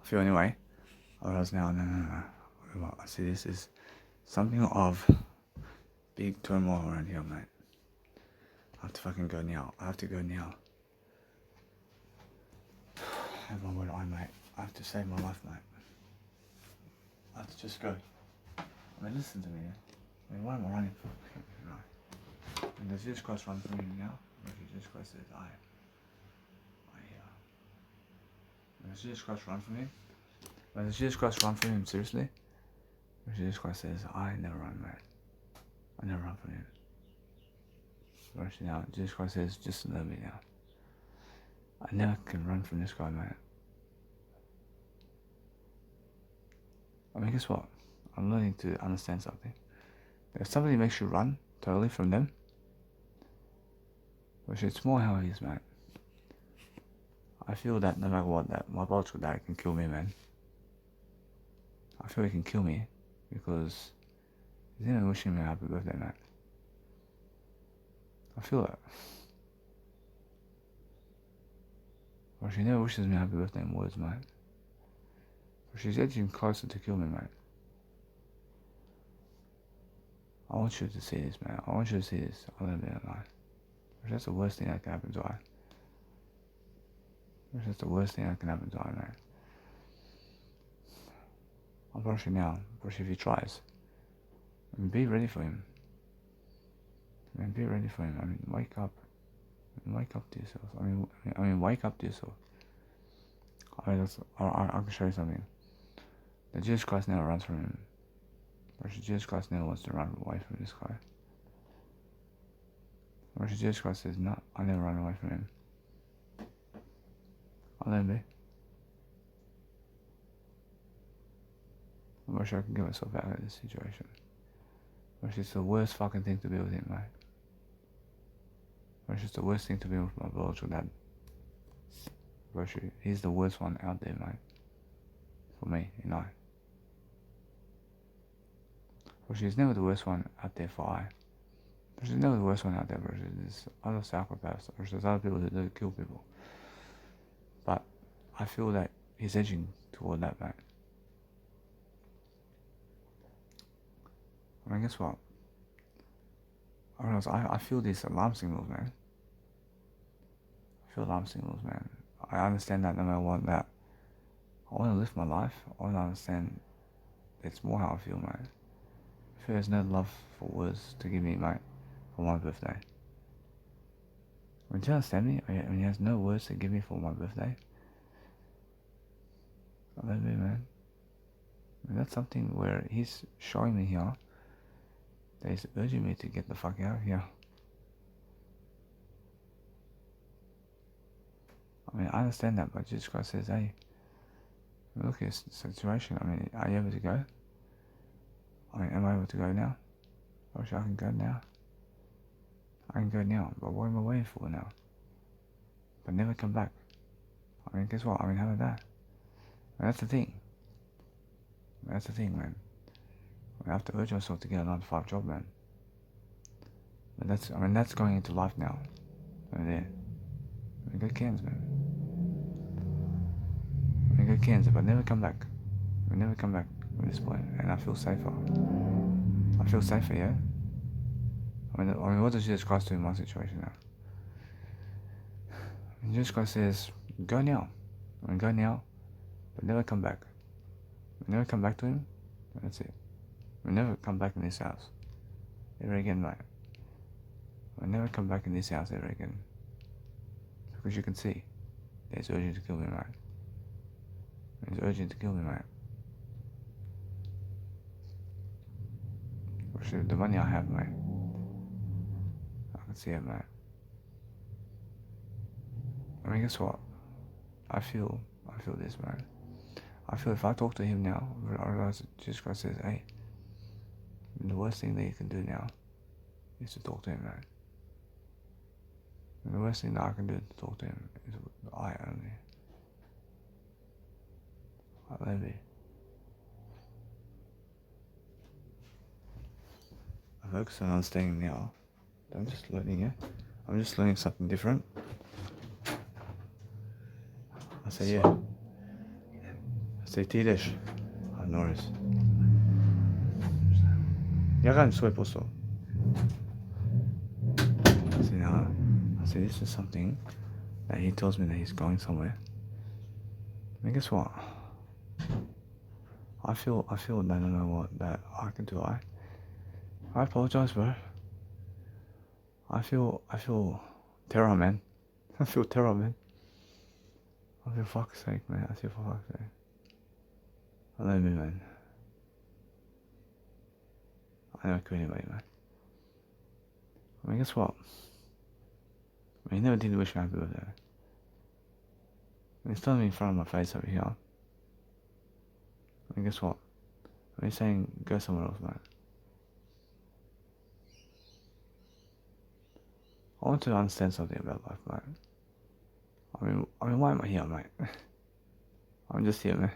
feel anyway. I realize now, no. I see this is something of big turmoil around here, mate. I have to fucking go now. I have to go now. Have my word, mate. I have to save my life, mate. I have to just go. I mean, listen to me. I mean, why am I running for? Right. And does Jesus Christ run for me now? Or Jesus Christ says, does Jesus Christ run from him? Does Jesus Christ run from him, seriously? Or Jesus Christ says, I never run, mate. I never run from him. Or actually now, Jesus Christ says, just a little bit now. I never can run from this guy, mate. I mean, guess what? I'm learning to understand something. If somebody makes you run totally from them, which it's more how he is, mate. I feel that no matter what, that my biological dad can kill me, man. I feel he can kill me because he's even wishing me a happy birthday, mate. I feel that. Or she never wishes me a happy birthday in words, mate. Or she's edging closer to kill me, mate. I want you to see this, man. I want you to see this. I don't know, mate. That's the worst thing that can happen to I. That's the worst thing that can happen to I, mate. I'll brush it now. Brush if he tries. I mean, be ready for him. I mean, be ready for him. I mean, wake up. Wake up to yourself. I mean, wake up to yourself. I can show you something. That Jesus Christ never runs from him. Or Jesus Christ never wants to run away from this guy. Or Jesus Christ says, no, I never run away from him. I'll let him be. I wish I could get myself out of this situation. Which is the worst fucking thing to be with him, mate. Which is the worst thing to be with my biological dad. He's the worst one out there, mate. For me, you know. Which is never the worst one out there for I. Which is never the worst one out there, because there's other psychopaths, or there's other people who do kill people. But I feel that he's edging toward that, mate. I mean, guess what? I feel these alarm signals, man. I feel alarm signals, man. I understand that no matter what, that I want to live my life. I want to understand it's more how I feel, mate. I feel there's no love for words to give me, mate, for my birthday. I mean, do you understand me? I mean, he has no words to give me for my birthday. I love you, man. I mean, that's something where he's showing me here that he's urging me to get the fuck out of here. I mean, I understand that, but Jesus Christ says, hey, look at this situation. I mean, are you able to go? I mean, am I able to go now? I wish I can go now. I can go now, but what am I waiting for now? But never come back. I mean, guess what? I mean, how about that? I mean, that's the thing. That's the thing, man. I have to urge myself to get a 9-to-5 job, man. But that's going into life now. Right there. I mean, good cans, man. I mean, good cans, but never come back. I mean, never come back at this point, and I feel safer. I feel safer, yeah? I mean, what does Jesus Christ do in my situation now? I mean, Jesus Christ says, go now. I mean, go now, but never come back. Never come back to him, and that's it. I mean, never come back in this house ever again, mate. I mean, never come back in this house ever again. Because you can see, that he's urging to kill me, mate. He's urging to kill me, mate. Actually, the money I have, mate, I can see it, mate. I mean, guess what? I feel this, mate. I feel if I talk to him now, I realize that Jesus Christ says, hey, the worst thing that you can do now is to talk to him, mate. And the worst thing that I can do to talk to him is I only. I love you. I focus on understanding now. I'm just learning it. I'm just learning something different. I say, yeah. say Tidesh. No worries. 약간 수에 보소. See now, I say this is something that he tells me that he's going somewhere. I mean, guess what? I feel that I don't know what that I can do. I apologize, bro. I feel terror, man. I feel terror, man. I feel fuck's sake, man. I feel for fuck's sake. I know me, man. I never kill anybody, man. I mean, guess what? I mean, he never did wish me happy birthday. He's telling me in front of my face over here. I mean, guess what? I mean, he's saying, go somewhere else, man. I want to understand something about life, mate. I mean, why am I here, mate? I'm just here, man.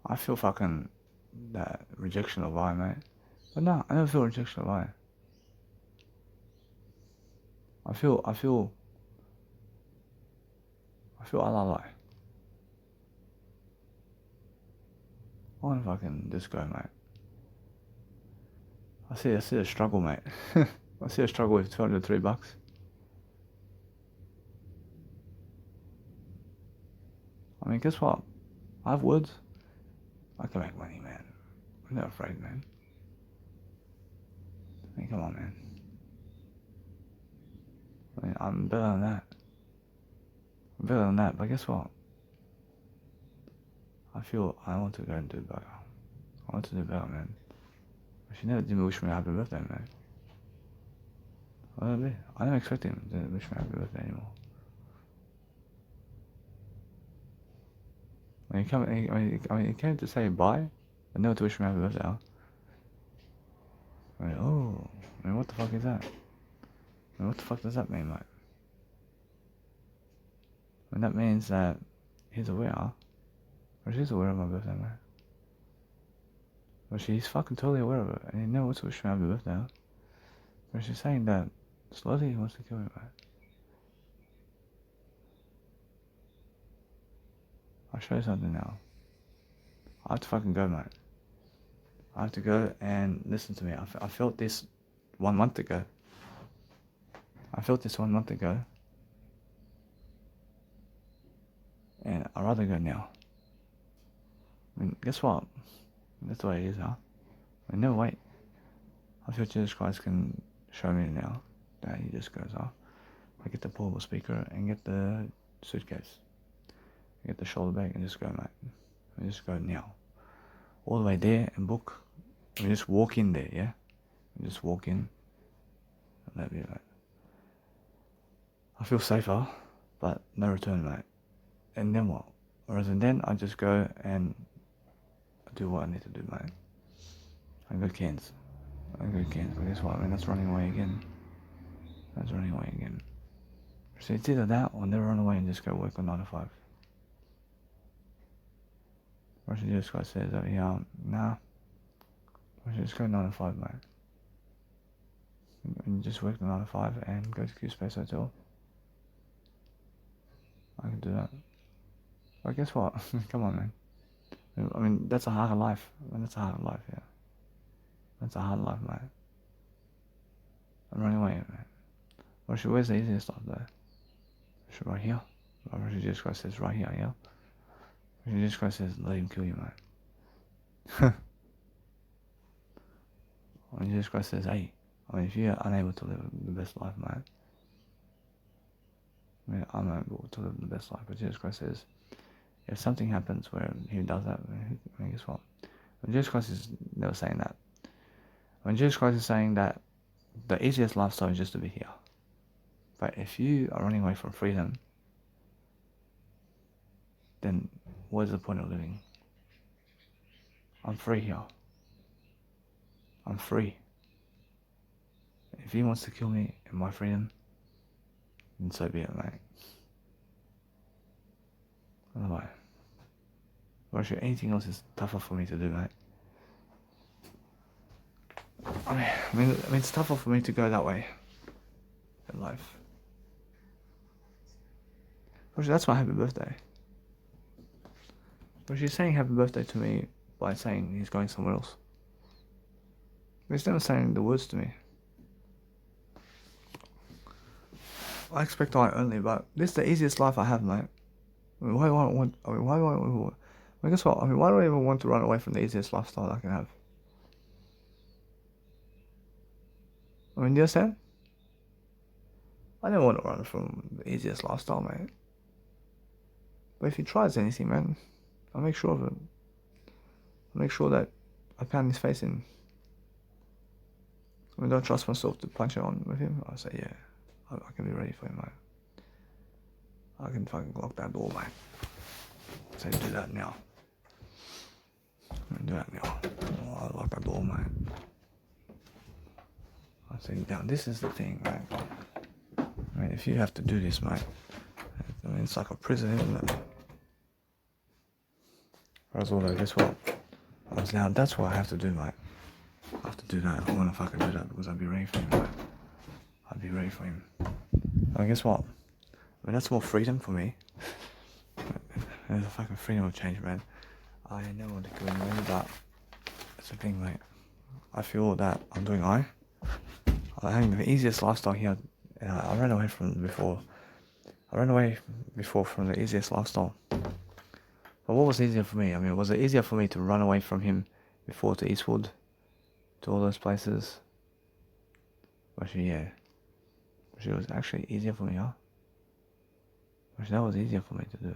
I feel fucking that rejection of I, mate. But no, I never feel rejection of I. I feel I lie. I wanna fucking just go, mate. I see a struggle, mate. I see a struggle with $203. I mean, guess what? I have words. I can make money, man. I'm not afraid, man. I mean, come on, man. I mean, I'm better than that. But guess what? I want to go and do better. I want to do better, man. She never did wish me a happy birthday, man. I never expect him to wish me a happy birthday anymore. He came to say bye, and never to wish me a happy birthday. Huh? What the fuck is that? What the fuck does that mean, mate? That means that he's aware, or she's aware of my birthday, mate. Well, she's fucking totally aware of it, and he never wants to wish me a happy birthday, huh? But she's saying that slowly he wants to kill me, mate. I'll show you something now. I have to fucking go, mate. I have to go and listen to me. I felt this 1 month ago. And I'd rather go now. I mean, guess what? That's the way it is, huh? I mean, no, wait. I feel Jesus Christ can show me now that he just goes off. I get the portable speaker and get the suitcase. Get the shoulder bag and just go, mate. I just go now. All the way there and book. We just walk in there, yeah? We just walk in. And that'd be it, mate. I feel safer, but no return, mate. And then what? Whereas then I just go and do what I need to do, mate. I go Cairns. But guess what? I mean, that's running away again. So it's either that or never run away and just go work on 9 to 5. Or should Jesus Christ says over here, nah. Or should just go 9 to 5, mate. And just work the 9 to 5 and go to Q Space Hotel. I can do that. But guess what? Come on, man. I mean, that's a hard life. Yeah. That's a hard life, mate. I'm running away, man. Or where's the easiest stuff, though? Right here. Or Jesus Christ says right here, yeah? Jesus Christ says, let him kill you, mate. When Jesus Christ says, hey, I mean, if you're unable to live the best life, mate, I mean, I'm unable to live the best life, but Jesus Christ says, if something happens where he does that, I mean, guess what? When Jesus Christ is never saying that. When Jesus Christ is saying that the easiest lifestyle is just to be here. But if you are running away from freedom, then what is the point of living? I'm free here. I'm free. If he wants to kill me in my freedom, then so be it, mate. Otherwise, anything else is tougher for me to do, mate. I mean, it's tougher for me to go that way in life. That's my happy birthday. But she's saying happy birthday to me by saying he's going somewhere else. He's never saying the words to me. I expect I only, but this is the easiest life I have, mate. I mean, why do I want? I mean, why do I want? I guess what? I mean, why do I even want to run away from the easiest lifestyle I can have? I mean, do you understand? I don't want to run from the easiest lifestyle, mate. But if he tries anything, man, I'll make sure of it. I'll make sure that I pound his face in. I mean, don't trust myself to punch it on with him. I'll say, yeah, I can be ready for him, mate. I can fucking lock that door, mate. So do that now. Do that now. Oh, I'll lock that door, mate. I say, now this is the thing, mate. I mean, if you have to do this, mate, I mean, it's like a prison, isn't it? Whereas, although, guess what? Now that's what I have to do, mate. I have to do that. I want to fucking do that because I'd be ready for him, mate. I'd be ready for him. And guess what? I mean, that's more freedom for me. There's a fucking freedom of change, man. I know what to do, man, but that's the thing, mate. I feel that I'm doing I'm having the easiest lifestyle here. I ran away from before. I ran away before from the easiest lifestyle. But what was easier for me? I mean, was it easier for me to run away from him before to Eastwood? To all those places? Actually, yeah. Actually, it was actually easier for me, huh? Actually, that was easier for me to do.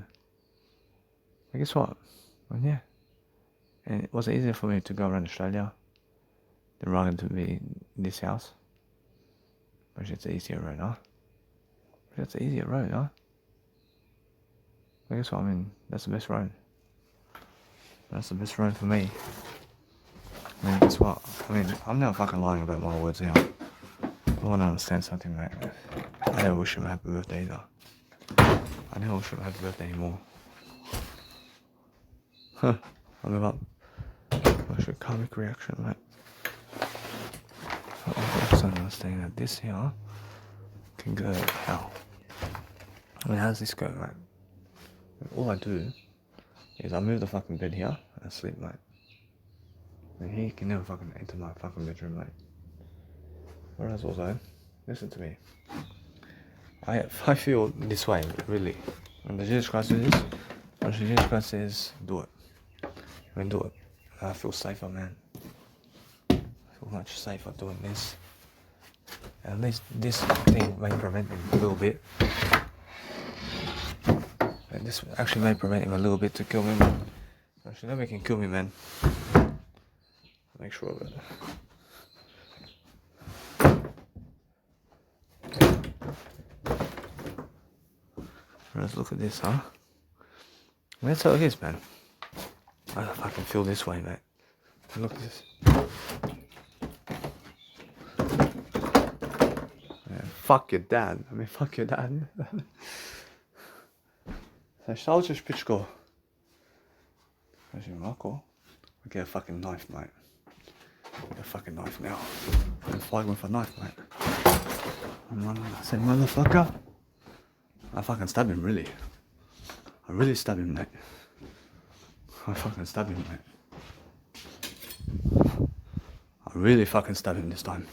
But guess what? Well, yeah. And it was easier for me to go around Australia than rather to be in this house. Actually, it's an easier road, huh? That's an easier road, huh? I guess what? I mean, that's the best road. That's the best road for me. I mean, guess what? I mean, I'm never fucking lying about my words here. I want to understand something, mate. I never wish him a happy birthday either. I never wish him a happy birthday anymore. Huh. I'll give up. Actually, karmic reaction, mate. I also understand that this here can go hell. I mean, how does this go, mate? All I do is I move the fucking bed here and I sleep, mate. And he can never fucking enter my fucking bedroom, mate. Whereas also, listen to me. I feel this way, really. When Jesus Christ says this, when Jesus Christ says, do it. I mean, do it. I feel safer, man. I feel much safer doing this. At least this thing may prevent him a little bit. And this actually may prevent him a little bit to kill me, man. Actually, nobody can kill me, man. Make sure of it. Let's look at this, huh? That's how it is, man. I don't fucking feel this way, mate. Look at this. Yeah, fuck your dad. I mean, fuck your dad. Šta hoćeš, pičko? Kažem ovako. I get a fucking knife, mate. Get a fucking knife now. I'm fighting with a knife, mate. I said, motherfucker. I fucking stab him, really. I really stab him, mate. I fucking stab him, mate. I really fucking stab him this time.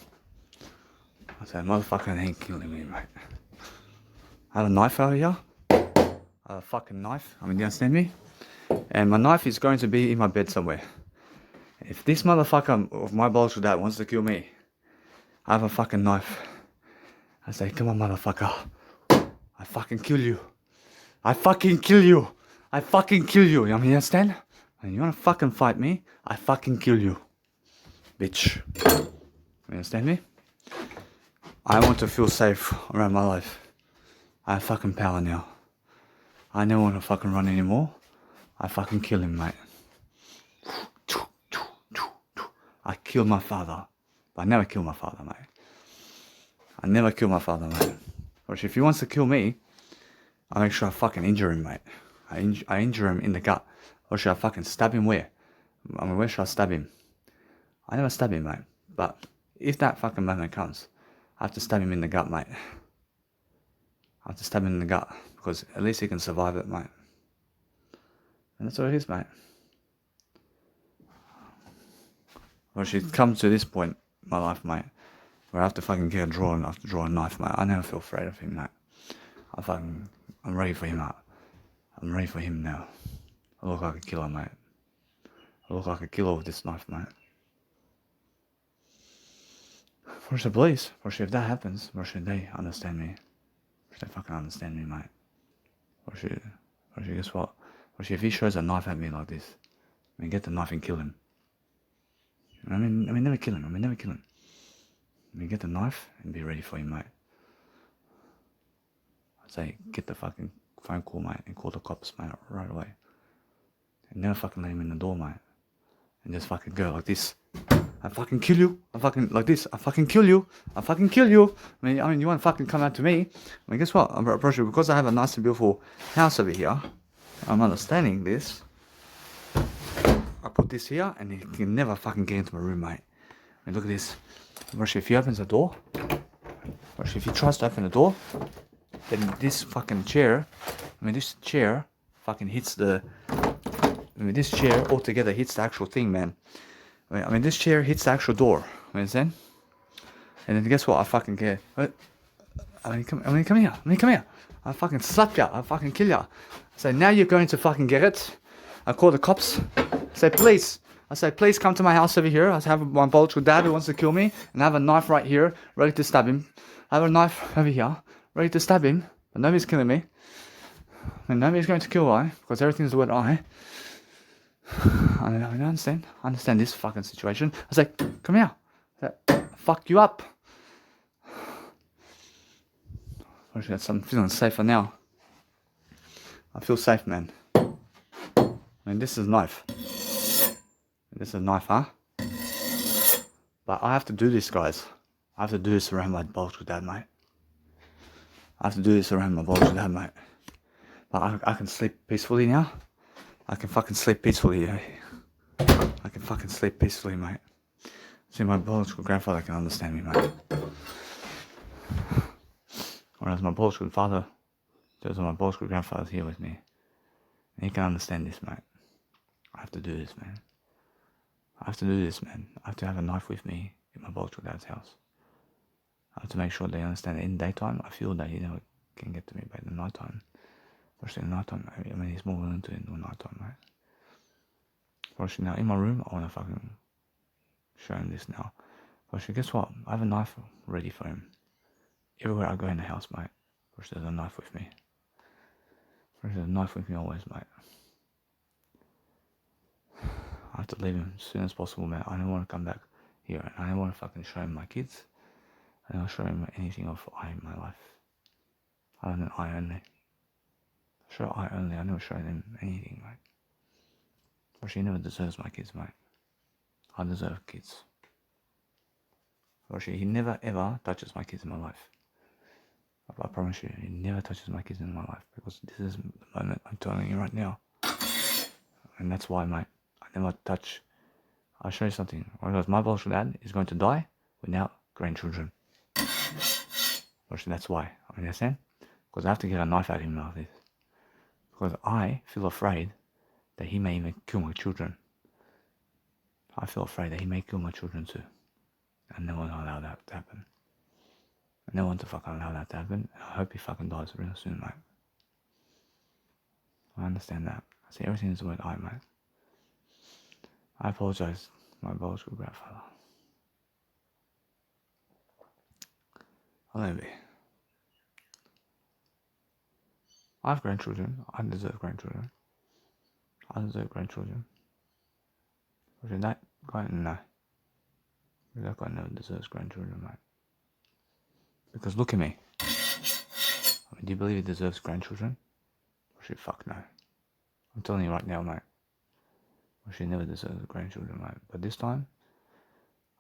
I said, motherfucker ain't killing me, mate. I have a knife out here. I have a fucking knife. I mean, do you understand me? And my knife is going to be in my bed somewhere. If this motherfucker of my biological dad wants to kill me, I have a fucking knife. I say, come on, motherfucker. I fucking kill you. I fucking kill you. I fucking kill you. You understand? And you wanna fucking fight me? I fucking kill you. Bitch. You understand me? I want to feel safe around my life. I have fucking power now. I never want to fucking run anymore. I fucking kill him, mate. I killed my father. But I never killed my father, mate. I never killed my father, mate. Or if he wants to kill me, I make sure I fucking injure him, mate. I injure him in the gut. Or should I fucking stab him where? I mean, where should I stab him? I never stab him, mate. But if that fucking moment comes, I have to stab him in the gut, mate. I have to stab him in the gut. Because at least he can survive it, mate. And that's what it is, mate. Well, she's come to this point in my life, mate, where I have to fucking get a drawer and I have to draw a knife, mate. I never feel afraid of him, mate. I'm ready for him, mate. I'm ready for him now. I look like a killer, mate. I look like a killer with this knife, mate. For sure, please. For sure, if that happens, for sure, they understand me. For sure, they fucking understand me, mate. For sure, guess what? For sure, if he shows a knife at me like this, I mean, get the knife and kill him. I mean, never kill him. Never kill him. I mean, get the knife and be ready for him, mate. I say, get the fucking phone call, mate, and call the cops, mate, right away. And never fucking let him in the door, mate. And just fucking go like this. I fucking kill you. I fucking like this. I fucking kill you. I fucking kill you. I mean, you want to fucking come out to me? I mean, guess what? I'm approaching because I have a nice and beautiful house over here. I'm understanding this. I put this here, and he can never fucking get into my room, mate. I mean, look at this. If he opens the door, if he tries to open the door, then this fucking chair, this chair fucking hits the. This chair altogether hits the actual thing, man. This chair hits the actual door. You understand? And then guess what? I fucking care. Come here. I fucking slap ya. I fucking kill ya. I say, now you're going to fucking get it. I call the cops. I say, please. Please come to my house over here. I have my biological dad who wants to kill me. And I have a knife right here, ready to stab him. I have a knife over here, ready to stab him. But nobody's killing me. And nobody's going to kill I, because everything's the word I. I understand. I understand this fucking situation. I say, come here. I say, fuck you up. I'm feeling safer now. I feel safe, man. This is a knife. This is a knife, huh? But I have to do this, guys. I have to do this around my biological dad, mate. But I can sleep peacefully now. I can fucking sleep peacefully, mate. See, my biological grandfather can understand me, mate. Whereas my biological father, those are my biological grandfathers here with me. And he can understand this, mate. I have to do this, man. I have to have a knife with me in my biological dad's house. I have to make sure they understand that in daytime, I feel that he never can get to me, but in the nighttime, especially in the nighttime, he's more willing to in the nighttime, mate. Especially now, in my room, I want to fucking show him this now. Especially, guess what? I have a knife ready for him. Everywhere I go in the house, mate, there's a knife with me. There's a knife with me always, mate. I have to leave him as soon as possible, man. I don't want to come back here, and I don't want to fucking show him my kids. I don't show him anything of I in my life. I don't know, I only. Show I only. I never show them anything, mate. But she never deserves my kids, mate. I deserve kids. Or he never ever touches my kids in my life. I promise you, he never touches my kids in my life, because this is the moment I'm telling you right now. And that's why, mate, I never touch. I'll show you something. Because my biological dad is going to die without grandchildren. That's why. I understand? Because I have to get a knife at him like this. Because I feel afraid that he may even kill my children. I feel afraid that he may kill my children too. I never want to allow that to happen. I never want to fucking allow that to happen. I hope he fucking dies real soon, mate. I understand that. I see everything is the word I, mate. I apologize, my biological grandfather. I'll never be. I have grandchildren. I deserve grandchildren. But that guy, no. That guy never deserves grandchildren, mate. Because look at me. Do you believe he deserves grandchildren? Or should fuck no. I'm telling you right now, mate. Or she never deserves grandchildren, mate. But this time,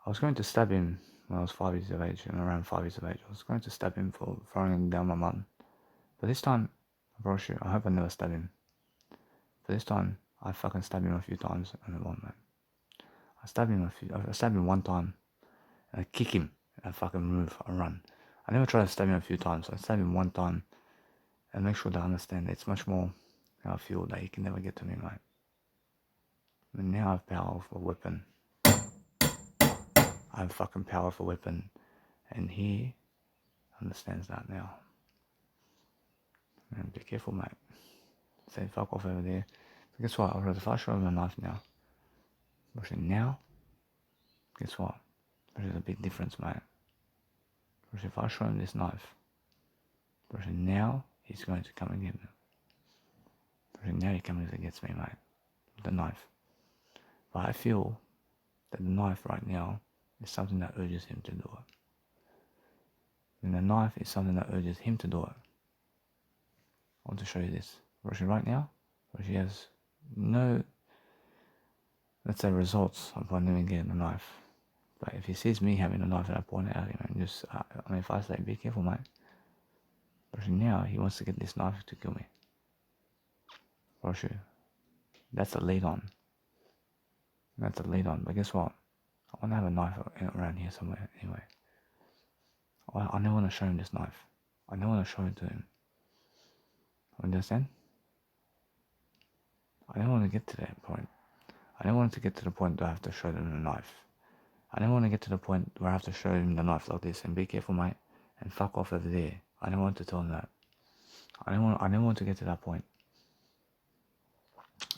I was going to stab him when I was 5 years of age, and around 5 years of age. I was going to stab him for throwing down my mum. But this time, I promise you, I hope I never stab him. But this time, I fucking stabbed him a few times, and it won't, mate. I stabbed him one time, and I kick him, and I fucking move, I run. I never try to stab him a few times. I stab him one time, and make sure they understand it's much more how I feel that he can never get to me, mate. And now I have powerful weapon. I have a fucking powerful weapon. And he understands that now. And be careful, mate. Say fuck off over there. But guess what? If I show him a knife now, now, guess what? There's a big difference, mate. Because if I show him this knife, now he's going to come and get me. Now he comes and gets me, mate. With the knife. But I feel that the knife right now is something that urges him to do it. And the knife is something that urges him to do it. I want to show you this. Right now, he has no, let's say, results upon him getting the knife. But if he sees me having a knife and I point it at him and just, if I say, be careful, mate. But now he wants to get this knife to kill me. That's a lead on. But guess what? I want to have a knife around here somewhere anyway. I don't want to show him this knife. I don't want to show it to him. Understand? I don't want to get to that point. I don't want to get to the point that I have to show them the knife. I don't want to get to the point where I have to show him the knife like this and be careful, mate, and fuck off over there. I don't want to tell him that. I don't want to get to that point.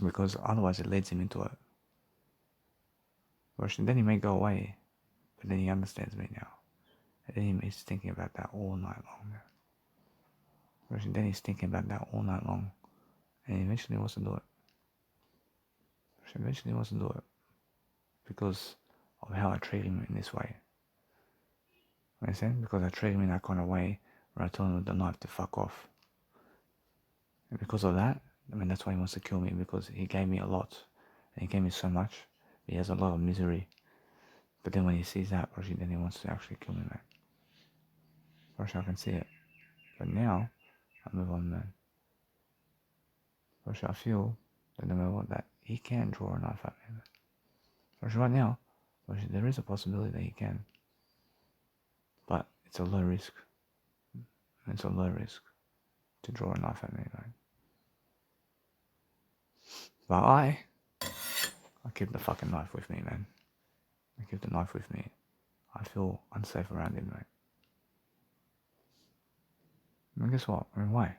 Because otherwise it leads him into it. Then he may go away. But then he understands me now. And then he's thinking about that all night long. Then he's thinking about that all night long. And eventually he wants to do it. Because of how I treat him in this way. Understand? Because I treat him in that kind of way where I tell him with the knife to fuck off. And because of that, that's why he wants to kill me, because he gave me a lot. And he gave me so much. He has a lot of misery. But then when he sees that, then he wants to actually kill me, man. I can see it. But now, I move on, man. I feel that no matter what, that he can draw a knife at me, man. Right now, there is a possibility that he can. But it's a low risk. It's a low risk to draw a knife at me, right? But I keep the fucking knife with me, man. I keep the knife with me. I feel unsafe around him, mate. Guess what? Why?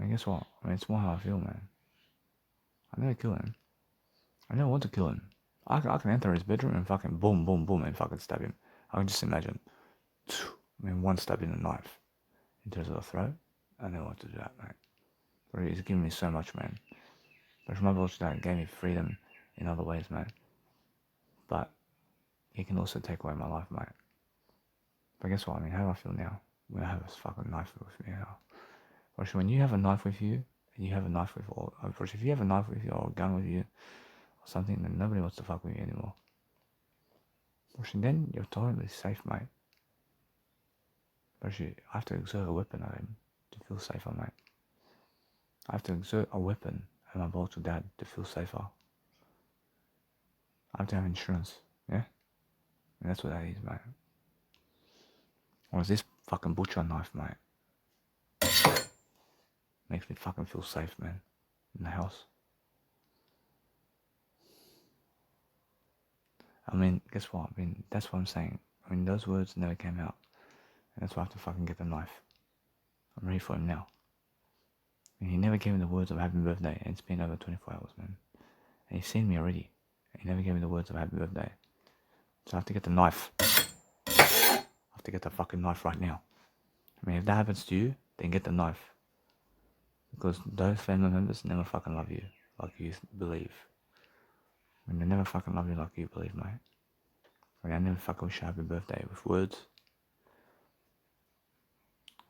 Guess what? It's more how I feel, man. I never kill him. I never want to kill him. I can enter his bedroom and fucking boom, boom, boom, and fucking stab him. I can just imagine. One stab in a knife into the throat. I never want to do that, mate. But he's given me so much, man. But my bullshit that gave me freedom in other ways, man. But he can also take away my life, mate. But guess what? How do I feel now? When I have a fucking knife with me now. When you have a knife with you, and you have a knife with all, if you have a knife with you or a gun with you, or something, then nobody wants to fuck with you anymore. Then you're totally safe, mate. But I have to exert a weapon on him to feel safer, mate. I have to exert a weapon at my biological dad to feel safer. I have to have insurance, yeah? And that's what that is, mate. Or is this fucking butcher knife, mate? Makes me fucking feel safe, man. In the house. Guess what? That's what I'm saying. Those words never came out. And that's why I have to fucking get the knife. I'm ready for him now. And he never gave me the words of happy birthday. And it's been over 24 hours, man. And he's seen me already. And he never gave me the words of happy birthday. So I have to get the knife. I have to get the fucking knife right now. If that happens to you, then get the knife. Because those family members never fucking love you like you believe. They never fucking love you like you believe, mate. I never fucking wish you happy birthday with words.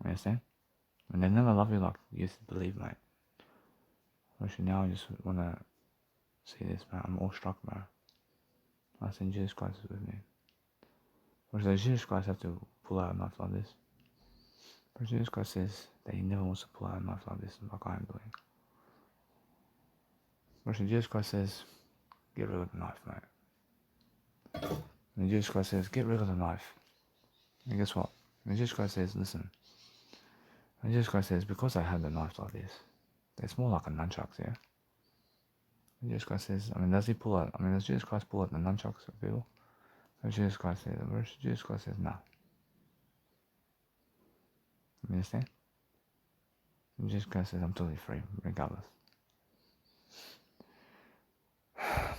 You understand? They never love you like you believe, mate. Actually, now I just want to see this, man. I'm all struck, bro. I think Jesus Christ is with me. Actually, Jesus Christ have to pull out a knife like this. But Jesus Christ says that he never wants to pull out a knife like this, like I am doing. Actually, Jesus Christ says, get rid of the knife, mate. And Jesus Christ says, get rid of the knife. And guess what? And Jesus Christ says, listen. And Jesus Christ says, because I have the knife like this, it's more like a nunchucks, yeah? Jesus Christ says, does he pull out, does Jesus Christ pull out the nunchucks of people? So Jesus Christ says, Jesus Christ says, no. You understand? Jesus Christ says, I'm totally free, regardless.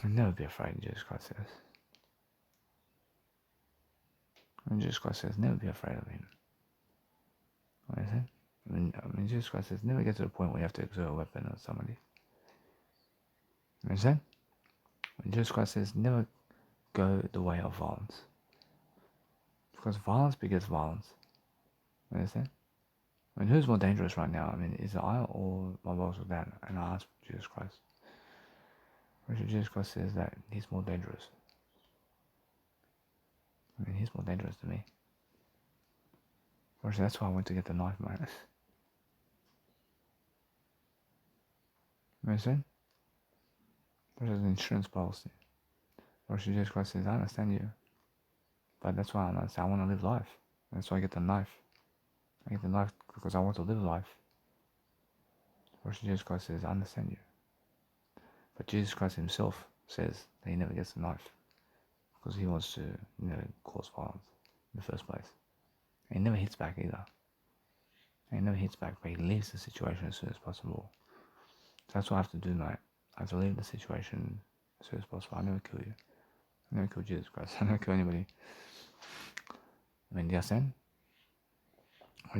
Never be afraid, Jesus Christ says. Jesus Christ says, never be afraid of him. What is it? Jesus Christ says, never get to the point where you have to exert a weapon on somebody. You understand? Jesus Christ says, never go the way of violence. Because violence begets violence. You understand? Who's more dangerous right now? Is it I or my boss or dad? And I ask Jesus Christ. Jesus Christ says that he's more dangerous. He's more dangerous than me. That's why I went to get the knife, mate. You understand? There's an insurance policy. Jesus Christ says, I understand you. But that's why I want to live life. That's why I get the knife. I get the knife because I want to live life. Jesus Christ says, I understand you. But Jesus Christ himself says that he never gets the knife because he wants to, cause violence in the first place. And he never hits back either. And he never hits back, but he leaves the situation as soon as possible. So that's what I have to do, mate. I have to leave the situation as soon as possible. I never kill you. I never kill Jesus Christ. I never kill anybody. Do you understand? I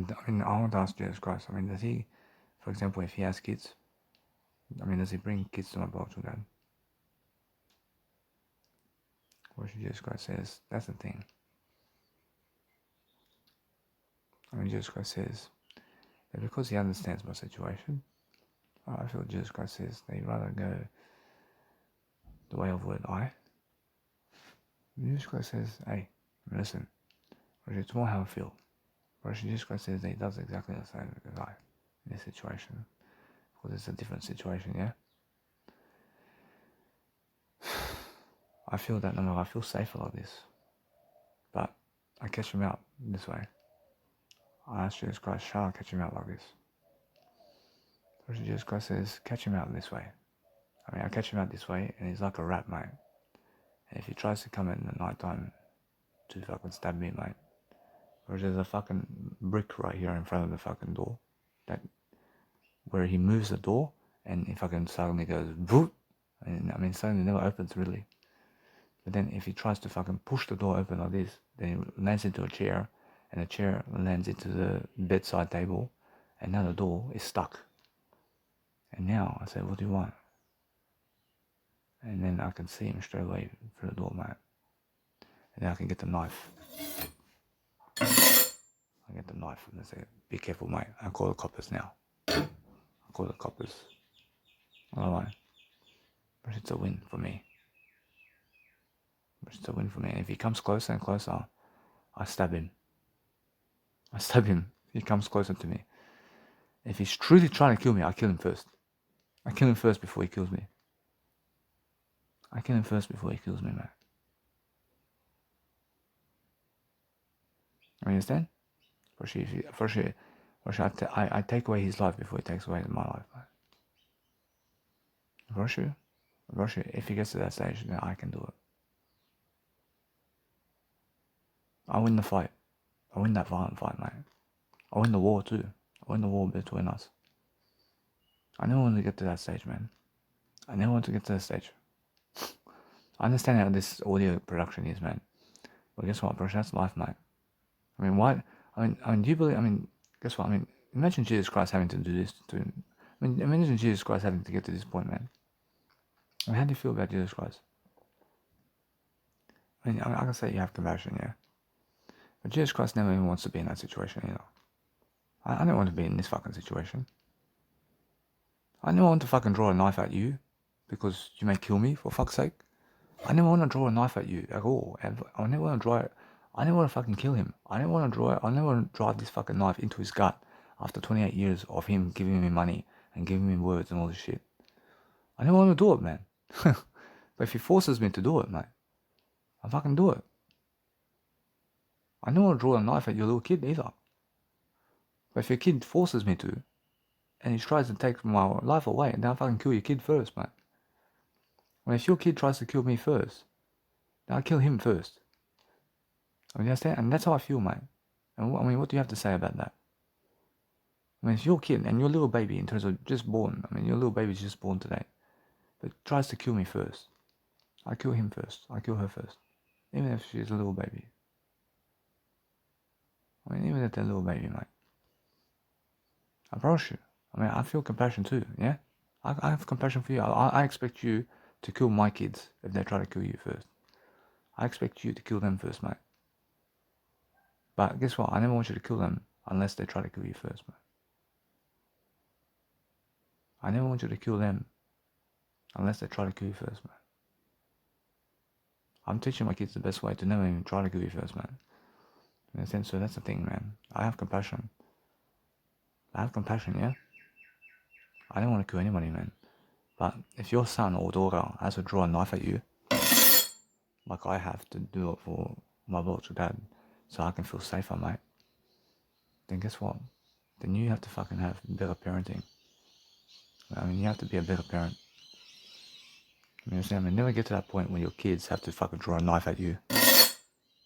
want to ask Jesus Christ. Does he, for example, if he has kids, does he bring kids to my biological dad? Jesus Christ says, that's the thing. Jesus Christ says that because he understands my situation, I feel Jesus Christ says that he'd rather go the way of word I. Jesus Christ says, hey, listen, it's more how I feel. Jesus Christ says that he does exactly the same as I in this situation. Because it's a different situation, yeah? I feel that I feel safer like this. But I catch him out this way. I ask Jesus Christ, shall I catch him out like this? Jesus Christ says, catch him out this way. I catch him out this way and he's like a rat, mate. And if he tries to come in the night time to fucking stab me, mate, there's a fucking brick right here in front of the fucking door that where he moves the door and it fucking suddenly goes boop, and suddenly never opens really. But then if he tries to fucking push the door open like this, then he lands into a chair and the chair lands into the bedside table and now the door is stuck. And now I say, what do you want? And then I can see him straight away through the door, mate. And then I can get the knife. I get the knife and I say, be careful, mate. I call the coppers now. I call the coppers. I don't know. But it's a win for me. And if he comes closer and closer, I stab him. He comes closer to me. If he's truly trying to kill me, I kill him first. I kill him first before he kills me. Mate. Understand? For sure, I take away his life before he takes away my life. For sure, if he gets to that stage, then I can do it. I win the fight. I win that violent fight, mate. I win the war too. I win the war between us. I never want to get to that stage, man. I understand how this audio production is, man. But guess what, bro? That's life, mate. Why? Do you believe? Guess what? Imagine Jesus Christ having to do this to him. Imagine Jesus Christ having to get to this point, man. How do you feel about Jesus Christ? I can say you have compassion, yeah. But Jesus Christ never even wants to be in that situation, either. I don't want to be in this fucking situation. I never want to fucking draw a knife at you because you may kill me, for fuck's sake. I never want to draw a knife at you at all. I never want to draw it. I never want to fucking kill him. I never want to drive this fucking knife into his gut after 28 years of him giving me money and giving me words and all this shit. I never want to do it, man. But if he forces me to do it, mate, I fucking do it. I never want to draw a knife at your little kid either. But if your kid forces me to, and he tries to take my life away, then I fucking kill your kid first, mate. I mean, if your kid tries to kill me first, then I'll kill him first. I mean, you understand? And that's how I feel, mate. And I mean, what do you have to say about that? I mean, if your kid and your little baby, in terms of just born, I mean, your little baby's just born today, but tries to kill me first, I kill him first. I kill her first. Even if she's a little baby. I mean, even if they're a little baby, mate. I promise you. I mean, I feel compassion too, yeah? I have compassion for you. I expect you to kill my kids if they try to kill you first. I expect you to kill them first, mate. But guess what? I never want you to kill them unless they try to kill you first, mate. I never want you to kill them unless they try to kill you first, mate. I'm teaching my kids the best way to never even try to kill you first, man. In a sense, so that's the thing, man. I have compassion. I have compassion, yeah? I don't want to kill anybody, man. But if your son or daughter has to draw a knife at you, like I have to do it for my biological dad, so I can feel safer, mate, then guess what? Then you have to fucking have better parenting. I mean, you have to be a better parent. You understand? I mean, never get to that point when your kids have to fucking draw a knife at you,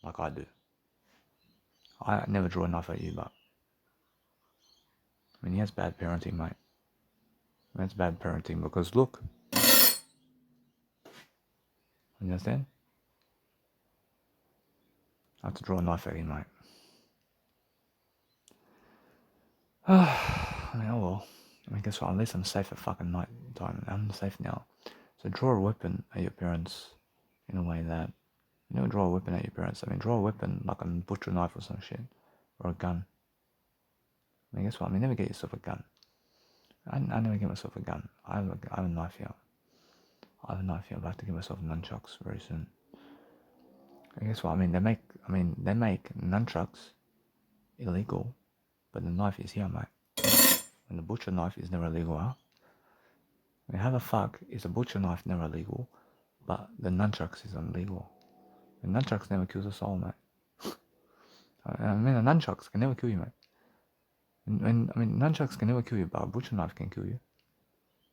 like I do. I never draw a knife at you, but I mean, he has bad parenting, mate. That's bad parenting because look, you understand? I have to draw a knife at him, mate. I mean, oh well. I mean, guess what? At least I'm safe at fucking night time. I'm safe now. So draw a weapon at your parents in a way that, you know, draw a weapon at your parents. I mean, draw a weapon like a butcher knife or some shit. Or a gun. I mean, guess what? I mean, never get yourself a gun. I never get myself a gun. I have a knife here. I have a knife here. I'm about to get myself nunchucks very soon. And guess what? I mean, they make nunchucks illegal, but the knife is here, mate. And the butcher knife is never illegal, huh? I mean, how the fuck is a butcher knife never illegal, but the nunchucks is illegal? The nunchucks never kills a soul, mate. I mean, the nunchucks can never kill you, mate. And I mean, nunchucks can never kill you, but a butcher knife can kill you.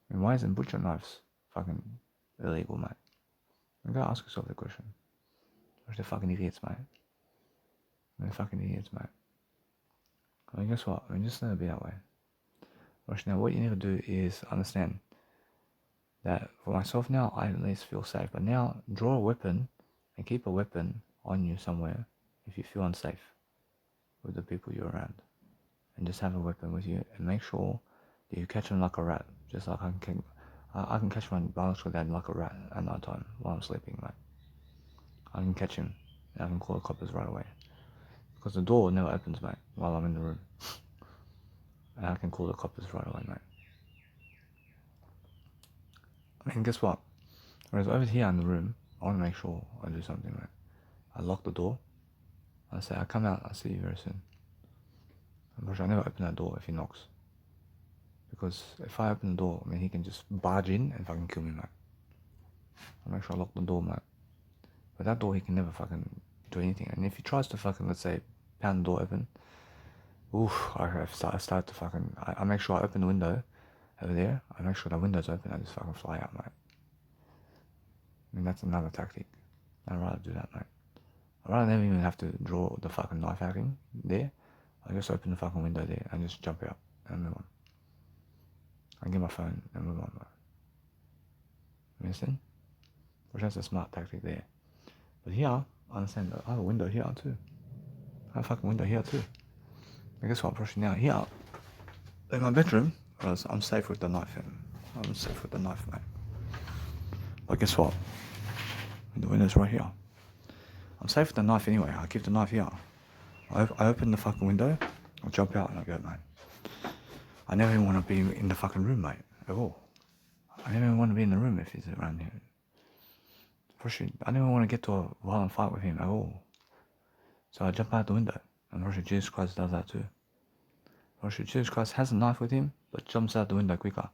I mean, why isn't butcher knives fucking illegal, mate? You gotta ask yourself the question. Or they're fucking idiots, mate. They're fucking idiots, mate. I mean, guess what? I mean, just let it be that way. Now, what you need to do is understand that for myself now, I at least feel safe. But now, draw a weapon and keep a weapon on you somewhere if you feel unsafe with the people you're around. And just have a weapon with you and make sure that you catch them like a rat. Just like I can catch my biological dad like a rat at night time while I'm sleeping, mate. I can catch him and I can call the coppers right away. Because the door never opens, mate, while I'm in the room. And I can call the coppers right away, mate. I mean, guess what? Whereas over here in the room, I want to make sure I do something, mate. I lock the door. I say, I'll come out, I'll see you very soon. But I never open that door if he knocks. Because if I open the door, I mean, he can just barge in and fucking kill me, mate. I make sure I lock the door, mate. But that door, he can never fucking do anything. And if he tries to fucking, let's say, pound the door open, oof, I start to fucking, I make sure I open the window over there. I make sure the window's open. I just fucking fly out, mate. I mean, that's another tactic. I'd rather do that, mate. I'd rather never even have to draw the fucking knife at him there. I just open the fucking window there and just jump out and move on. I get my phone and move on, mate. You understand? Which that's a smart tactic there. But here, I understand that I have a window here too. I have a fucking window here too. I guess what I'm pushing now here in my bedroom, I'm safe with the knife. I'm safe with the knife, mate. But guess what? The window's right here. I'm safe with the knife anyway. I keep the knife here. I open the fucking window, I jump out and I go, mate. I never even want to be in the fucking room, mate, at all. I never even want to be in the room if he's around here. I never want to get to a violent fight with him at all. So I jump out the window. And Jesus Christ does that too. Jesus Christ has a knife with him, but jumps out the window quicker.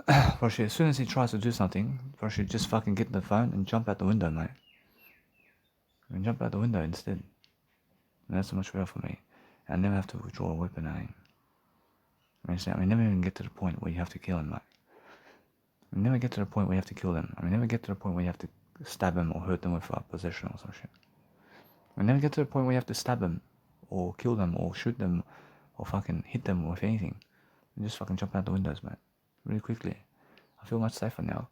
As soon as he tries to do something, just fucking get the phone and jump out the window, mate. And jump out the window instead. And that's so much better for me. And I never have to withdraw a weapon at him. I mean, never even get to the point where you have to kill him, mate. We never get to the point where you have to kill them. I mean, never get to the point where you have to stab them or hurt them with possession or some shit. We never get to the point where you have to stab them or kill them or shoot them or fucking hit them with anything. You just fucking jump out the windows, man. Really quickly. I feel much safer now.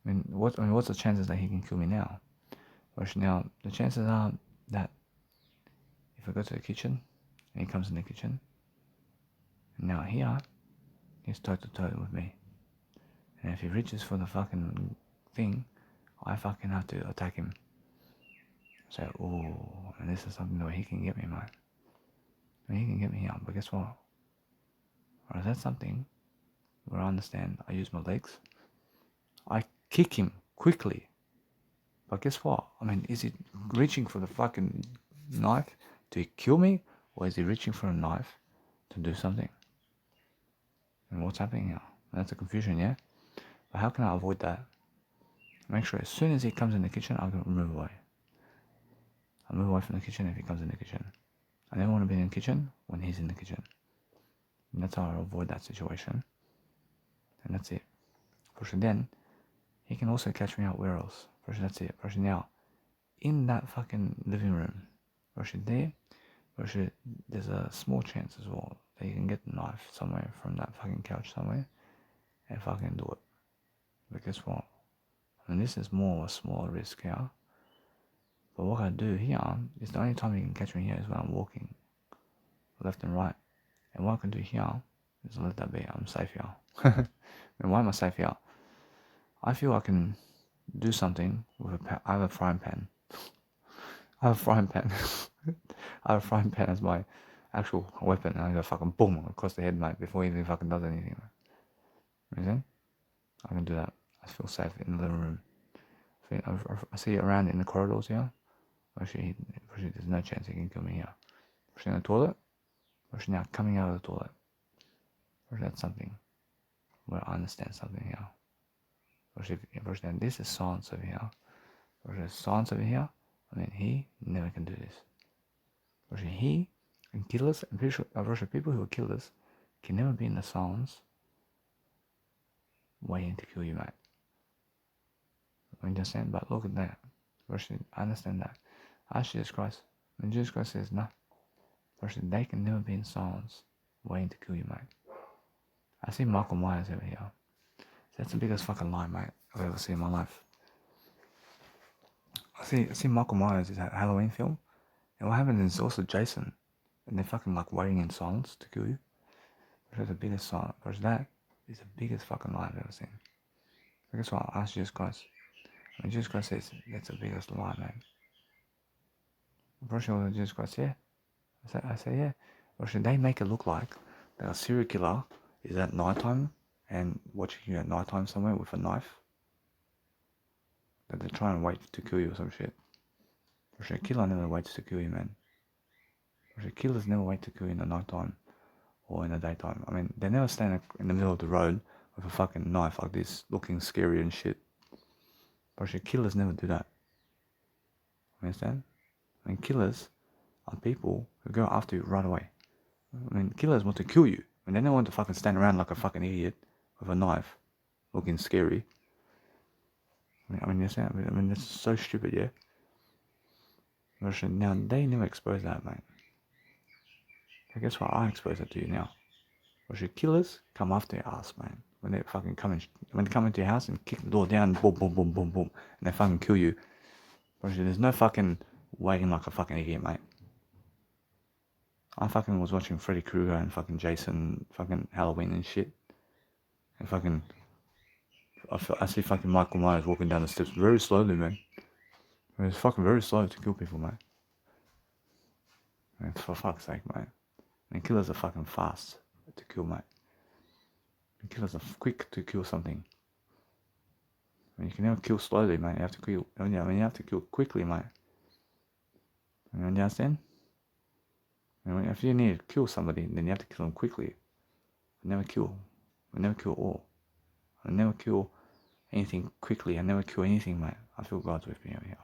What's the chances that he can kill me now? Well, now, the chances are that if I go to the kitchen, and he comes in the kitchen, and now here, he's toe to toe with me. And if he reaches for the fucking thing, I fucking have to attack him. Say, oh, and this is something where he can get me, man. And he can get me here, but guess what? Or is that something where I understand I use my legs? I kick him quickly. But guess what? I mean, is he reaching for the fucking knife to kill me? Or is he reaching for a knife to do something? And what's happening here? That's a confusion, yeah? But how can I avoid that? Make sure as soon as he comes in the kitchen, I'll move away. I'll move away from the kitchen if he comes in the kitchen. I never want to be in the kitchen when he's in the kitchen. And that's how I avoid that situation. And that's it. First, then, he can also catch me out where else? First, that's it. First, now, in that fucking living room, first there, first, there's a small chance as well that you can get the knife somewhere from that fucking couch somewhere and fucking do it. But guess what? I mean, this is more a small risk here. But what I do here is the only time you can catch me here is when I'm walking left and right. And what I can do here is let that be. I'm safe here. And why am I safe here? I feel I can do something with I have a frying pan. I have a frying pan. I have a frying pan as my actual weapon. And I go fucking boom across the head, mate, before he even fucking does anything. You know? I can do that. I feel safe in the living room. I see it around in the corridors here. Actually, there's no chance he can kill me here. Actually, in the toilet. Actually, now coming out of the toilet. Actually, that's something where I understand something here. Actually, this is science over here. Actually, science over here. I mean, he never can do this. Actually, he and killers. I'm pretty sure people who are killers can never be in the science waiting to kill you, mate. You understand? But look at that. Actually, I understand that. Ask Jesus Christ. And Jesus Christ says, no. Actually, they can never be in silence waiting to kill you, mate. I see Michael Myers over here. That's the biggest fucking lie, mate, I've ever seen in my life. I see Michael Myers is that Halloween film. And what happens is also Jason. And they're fucking like waiting in silence to kill you. That's the biggest silence. Because that is the biggest fucking lie I've ever seen. So guess what? I asked Jesus Christ. And Jesus Christ says, that's the biggest lie, man. First of all, Jesus Christ, yeah. I say, yeah. Or should they make it look like that a serial killer is at nighttime and watching you at nighttime somewhere with a knife? That they're trying to wait to kill you or some shit. Or should a killer never waits to kill you, man? Or should killers never wait to kill you in the nighttime or in the daytime? I mean, they never stand in the middle of the road with a fucking knife like this, looking scary and shit. But should killers never do that? Understand? I mean, killers are people who go after you right away. I mean, killers want to kill you. I mean, they don't want to fucking stand around like a fucking idiot with a knife, looking scary. I mean, understand? I mean, that's so stupid, yeah? Now, they never expose that, mate. So guess what? I expose that to you now. Killers come after your ass, man. When they fucking come into your house and kick the door down, boom, boom, boom, boom, boom, and they fucking kill you. There's no fucking waiting like a fucking idiot, mate. I fucking was watching Freddy Krueger and fucking Jason, fucking Halloween and shit. And fucking, I see fucking Michael Myers walking down the steps very slowly, man. It's fucking very slow to kill people, mate. And for fuck's sake, mate. And killers are fucking fast to kill, mate. And killers are quick to kill something. I mean, you can never kill slowly, mate. You have to kill. I mean, you have to kill quickly, mate. You understand? I mean, if you need to kill somebody, then you have to kill them quickly. I never kill all. I never kill anything quickly. I never kill anything, mate. I feel God's with me over here.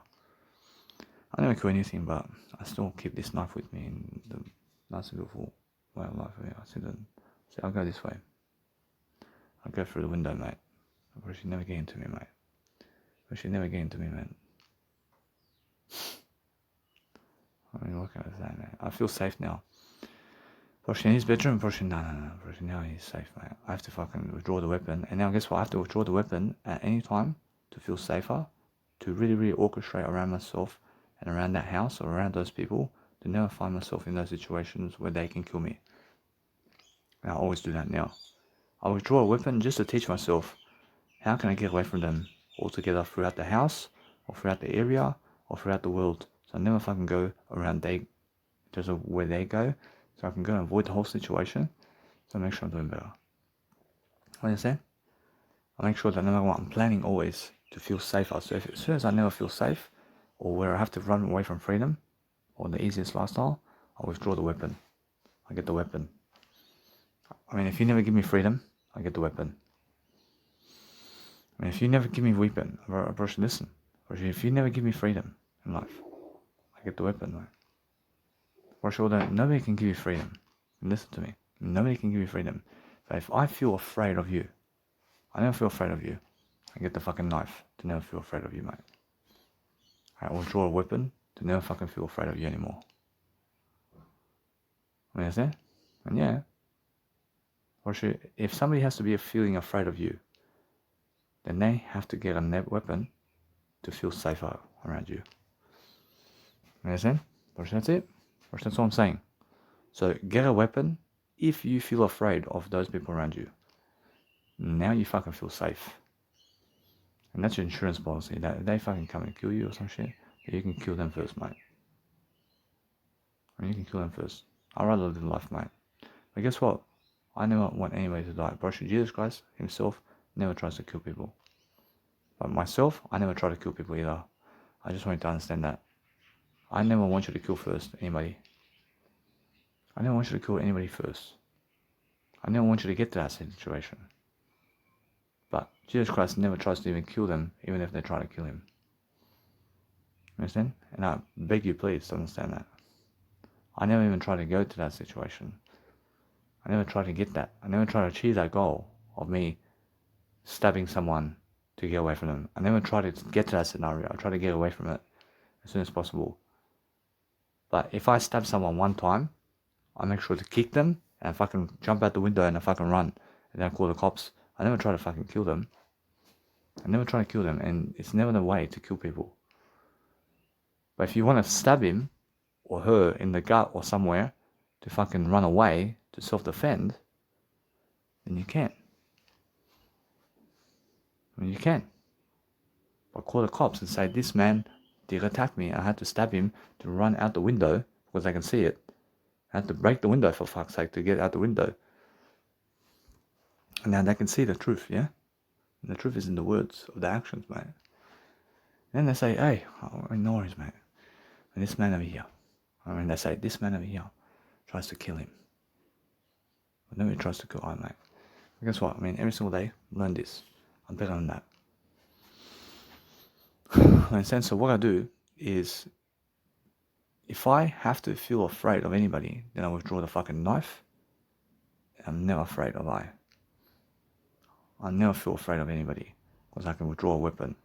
I never kill anything, but I still keep this knife with me in the nice and beautiful way of life over here. So I'll go this way. I'll go through the window, mate. Bro, she's never getting to me, mate. Bro, she's never getting to me, man. I mean, what can I say, man? I feel safe now. Pushing in his bedroom, pushing, no. Pushing now he's safe, mate. I have to fucking withdraw the weapon. And now guess what? I have to withdraw the weapon at any time to feel safer, to really orchestrate around myself and around that house or around those people, to never find myself in those situations where they can kill me. And I always do that now. I withdraw a weapon just to teach myself, how can I get away from them altogether throughout the house, or throughout the area, or throughout the world. So I never fucking go around just where they go. So I can go and avoid the whole situation. So I make sure I'm doing better. What you saying? I make sure that no matter what, I'm planning always to feel safer. So as soon as I never feel safe, or where I have to run away from freedom, or the easiest lifestyle, I withdraw the weapon. I get the weapon. I mean, if you never give me freedom, I get the weapon. I mean, if you never give me weapon, bro, listen. If you never give me freedom in life, I get the weapon, right? Nobody can give you freedom. Listen to me. Nobody can give you freedom. But if I feel afraid of you, I never feel afraid of you. I get the fucking knife to never feel afraid of you, mate. I will draw a weapon to never fucking feel afraid of you anymore. You understand? And yeah. If somebody has to be feeling afraid of you, then they have to get a weapon to feel safer around you. You understand? That's it. That's what I'm saying. So get a weapon if you feel afraid of those people around you. Now you fucking feel safe. And that's your insurance policy. That if they fucking come and kill you or some shit, you can kill them first, mate. I mean, you can kill them first. I'd rather live life, mate. But guess what? I never want anybody to die. Bro, Jesus Christ himself never tries to kill people. But myself, I never try to kill people either. I just want you to understand that. I never want you to kill first anybody. I never want you to kill anybody first. I never want you to get to that situation. But Jesus Christ never tries to even kill them, even if they try to kill him. Understand? And I beg you please to understand that. I never even try to go to that situation. I never try to get that. I never try to achieve that goal of me stabbing someone to get away from them. I never try to get to that scenario. I try to get away from it as soon as possible. But if I stab someone one time, I make sure to kick them and fucking jump out the window and I fucking run. And then I call the cops. I never try to fucking kill them. I never try to kill them, and it's never the way to kill people. But if you want to stab him or her in the gut or somewhere to fucking run away to self-defend, then you can. I mean, you can. But call the cops and say, this man did attack me. I had to stab him to run out the window because I can see it. I had to break the window for fuck's sake to get out the window. And now they can see the truth, yeah? And the truth is in the words of the actions, mate. And then they say, hey, no worries, mate. And this man over here. I mean, they say, this man over here tries to kill him. But nobody tries to kill I, mate. But guess what? I mean, every single day, learn this. I'm better than that. And so what I do is, if I have to feel afraid of anybody, then I withdraw the fucking knife. I'm never afraid of I never feel afraid of anybody because I can withdraw a weapon.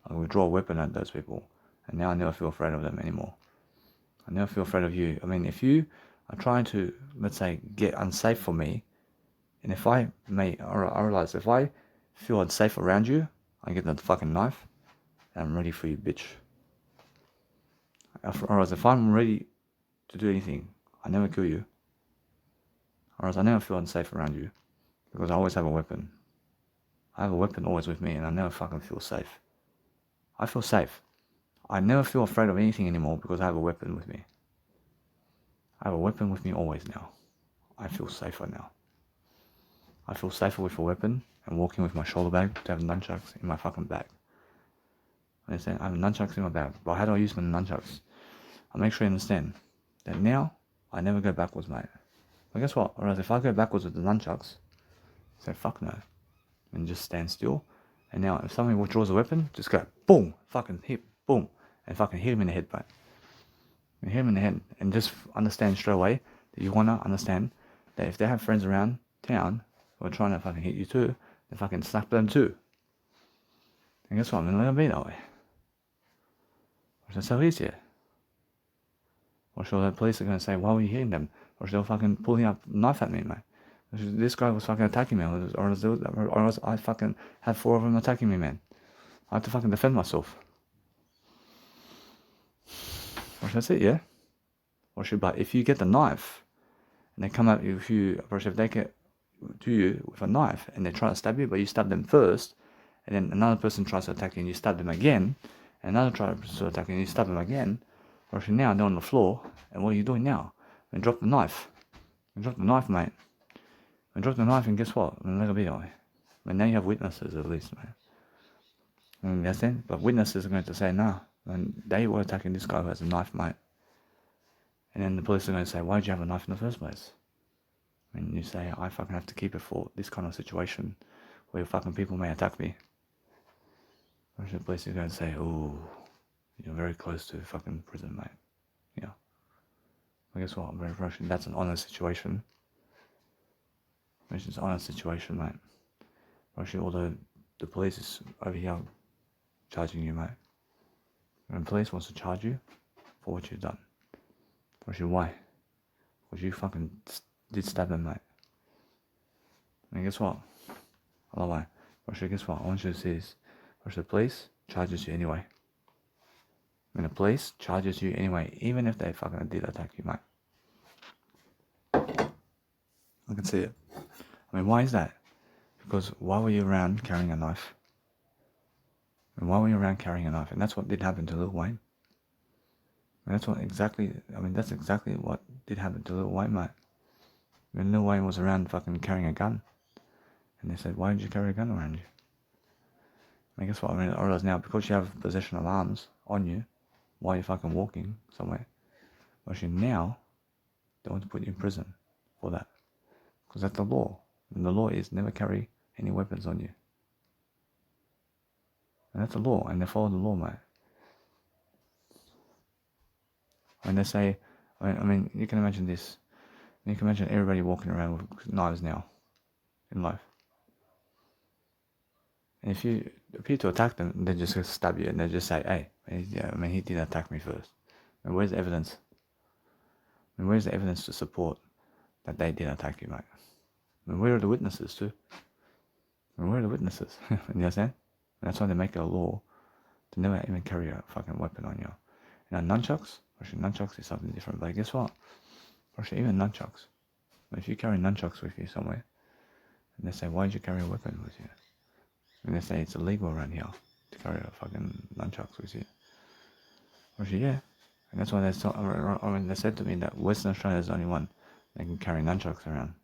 I can withdraw a weapon at those people, and now I never feel afraid of them anymore. I never feel afraid of you. I mean, if you are trying to, let's say, get unsafe for me, and if I realize if I feel unsafe around you, I get that fucking knife, and I'm ready for you, bitch. Otherwise, if I'm ready to do anything, I never kill you. Or else I never feel unsafe around you because I always have a weapon. I have a weapon always with me and I never fucking feel safe. I feel safe. I never feel afraid of anything anymore because I have a weapon with me. I have a weapon with me always now. I feel safer now. I feel safer with a weapon and walking with my shoulder bag to have nunchucks in my fucking bag. Understand? I have nunchucks in my bag. But how do I use my nunchucks? I make sure you understand that now I never go backwards, mate. But guess what? Whereas if I go backwards with the nunchucks, say fuck no. And just stand still. And now if somebody withdraws a weapon, just go boom, fucking hit, boom. And fucking hit him in the head, mate. And hit him in the head. And just understand straight away that you want to understand that if they have friends around town who are trying to fucking hit you too, then fucking slap them too. And guess what? I'm gonna be that way. Or it's so easy. Or sure the police are gonna say, why were you hitting them? Or they'll fucking pulling up a knife at me, mate. This guy was fucking attacking me, or else I fucking had 4 of them attacking me, man. I had to fucking defend myself. Or that's it, yeah? Or but if you get the knife, and they come at you, if they get to you with a knife, and they try to stab you, but you stab them first, and then another person tries to attack you, and you stab them again, and another tries to attack you, and you stab them again, or now they're on the floor, and what are you doing now? And drop the knife. And drop the knife, mate. And drop the knife, and guess what? And let it be that way. But now you have witnesses at least, mate. And that's it. But witnesses are going to say, nah, and they were attacking this guy who has a knife, mate. And then the police are going to say, why did you have a knife in the first place? And you say, I fucking have to keep it for this kind of situation where fucking people may attack me. Or the police are going to say, oh, you're very close to fucking prison, mate. Yeah. Well, guess what? Very Russian. That's an honest situation. Which is an honest situation, mate. Russian, although the police is over here charging you, mate. When the police wants to charge you for what you've done. Russian, why? Because you fucking did stab them, mate. And guess what? I love why. Russia, guess what? I want you to see this. Russia, the police charges you anyway. When the police charges you anyway, even if they fucking did attack you, mate. I can see it. I mean, why is that? Because why were you around carrying a knife? And why were you around carrying a knife? And that's what did happen to Lil Wayne. And that's exactly what did happen to Lil Wayne, mate. When Lil Wayne was around fucking carrying a gun. And they said, why did you carry a gun around you? I mean, guess what? I mean, I realize now, because you have possession of arms on you while you're fucking walking somewhere, actually now, they want to put you in prison for that. Because that's the law. And the law is never carry any weapons on you. And that's the law, and they follow the law, mate. When they say, I mean, you can imagine this. You can imagine everybody walking around with knives now in life. And if you appear to attack them, they just stab you, and they just say, hey, he did attack me first. And where's the evidence? And where's the evidence to support that they did attack you, mate? And where are the witnesses too? And where are the witnesses? You understand? And that's why they make it a law to never even carry a fucking weapon on you. And nunchucks, actually nunchucks is something different, but guess what? Actually, even nunchucks. If you carry nunchucks with you somewhere, and they say, why did you carry a weapon with you? And they say it's illegal around here to carry a fucking nunchucks with you. Actually, yeah. And that's why they said to me that Western Australia is the only one that can carry nunchucks around.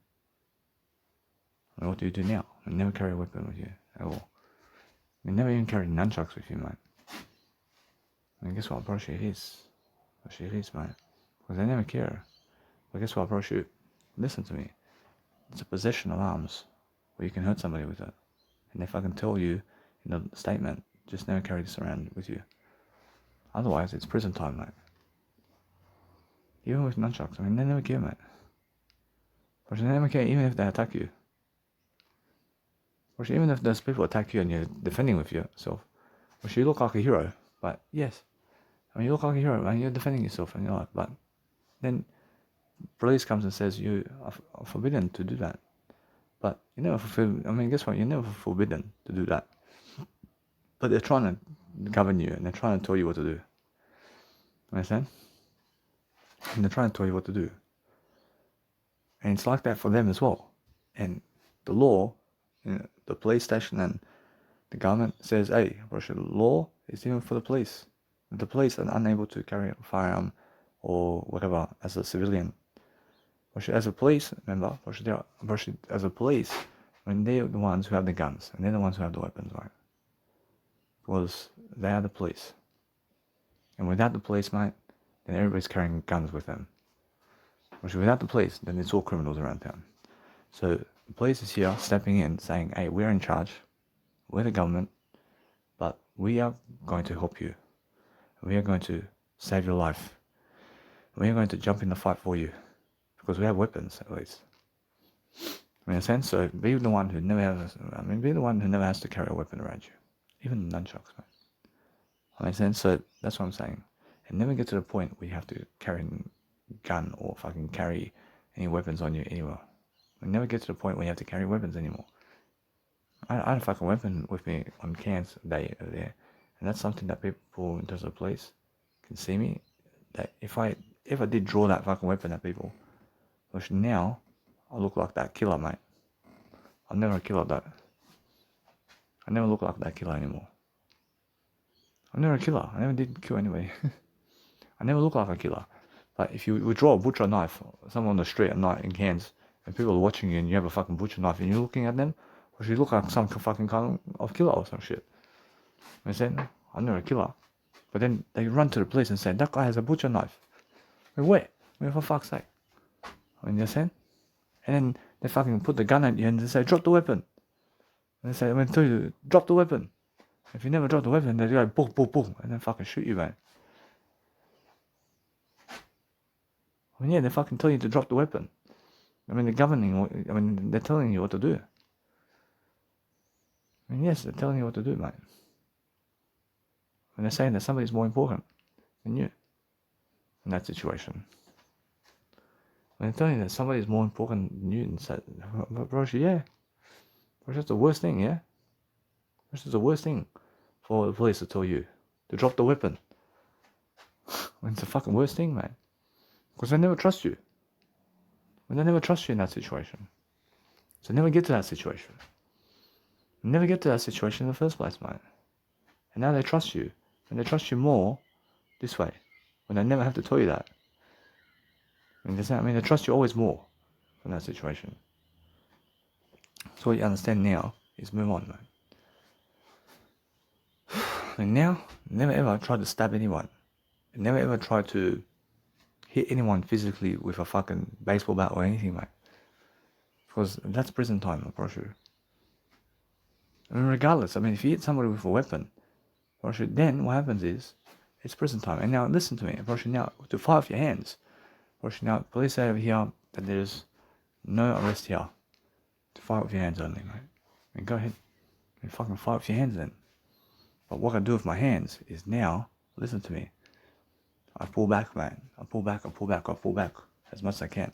And what do you do now? You never carry a weapon with you at all. You never even carry nunchucks with you, mate. And guess what, bro? She is, mate. Because they never care. But guess what, bro? Listen to me. It's a possession of arms where you can hurt somebody with it. And they fucking tell you in the statement, just never carry this around with you. Otherwise, it's prison time, mate. Even with nunchucks, I mean, they never care, mate. But they never care even if they attack you. Or even if those people attack you and you're defending with yourself. Or you look like a hero, but yes. I mean, you look like a hero and you're defending yourself and you're like, but then police comes and says you are forbidden to do that. But you never guess what? You're never forbidden to do that. But they're trying to govern you and they're trying to tell you what to do. Understand? And they're trying to tell you what to do. And it's like that for them as well. And the law, the police station and the government says, hey, Russia, law is even for the police. The police are unable to carry a firearm or whatever as a civilian. As a police member, as a police, they're the ones who have the guns and they're the ones who have the weapons, right? Because they are the police. And without the police, mate, then everybody's carrying guns with them. Without the police, then it's all criminals around town. So the police is here stepping in saying, hey, we're in charge, we're the government, but we are going to help you. We are going to save your life. We are going to jump in the fight for you. Because we have weapons, at least. In a sense, so be the one who never has to carry a weapon around you. even nunchucks, mate. I mean, so that's what I'm saying. And never get to the point where you have to carry a gun or fucking carry any weapons on you anywhere. And never get to the point where you have to carry weapons anymore. I had a fucking weapon with me on Cairns day over there, and that's something that people in terms of the police can see me. That if I did draw that fucking weapon at people, which now I look like that killer, mate. I'm never a killer though. I never look like that killer anymore. I'm never a killer. I never did kill anybody. I never look like a killer. But if you would draw a butcher knife, someone on the street at night in Cairns, and people are watching you and you have a fucking butcher knife and you're looking at them, or you look like some fucking kind of killer or some shit. I said, I'm not a killer. But then they run to the police and say, that guy has a butcher knife. Wait, for fuck's sake. I mean, you understand? And then they fucking put the gun at you and they say, drop the weapon. And they say, I'm going to tell you, drop the weapon. If you never drop the weapon, they go boom, boom, boom, and then fucking shoot you, man. I mean, yeah, they fucking tell you to drop the weapon. I mean, they're telling you what to do. I mean, yes, they're telling you what to do, mate. And they're saying that somebody's more important than you in that situation. When they're telling you that somebody's more important than you, and said, bro, yeah. Bro, that's the worst thing, yeah? This is the worst thing for the police to tell you. To drop the weapon. It's the fucking worst thing, man. Because they never trust you. When they never trust you in that situation. So never get to that situation. Never get to that situation in the first place, mate. And now they trust you. And they trust you more this way. When they never have to tell you that. I mean, they trust you always more in that situation. So what you understand now is move on, mate. And now, never ever try to stab anyone. Never ever try to hit anyone physically with a fucking baseball bat or anything, mate. Because that's prison time, I promise you. I mean, regardless, if you hit somebody with a weapon, then what happens is, it's prison time. And now, listen to me, now, to fight with your hands. Now, police say over here that there's no arrest here. To fight with your hands only, mate. And go ahead and fucking fight with your hands then. But what I do with my hands is now, listen to me. I pull back, man. I pull back as much as I can.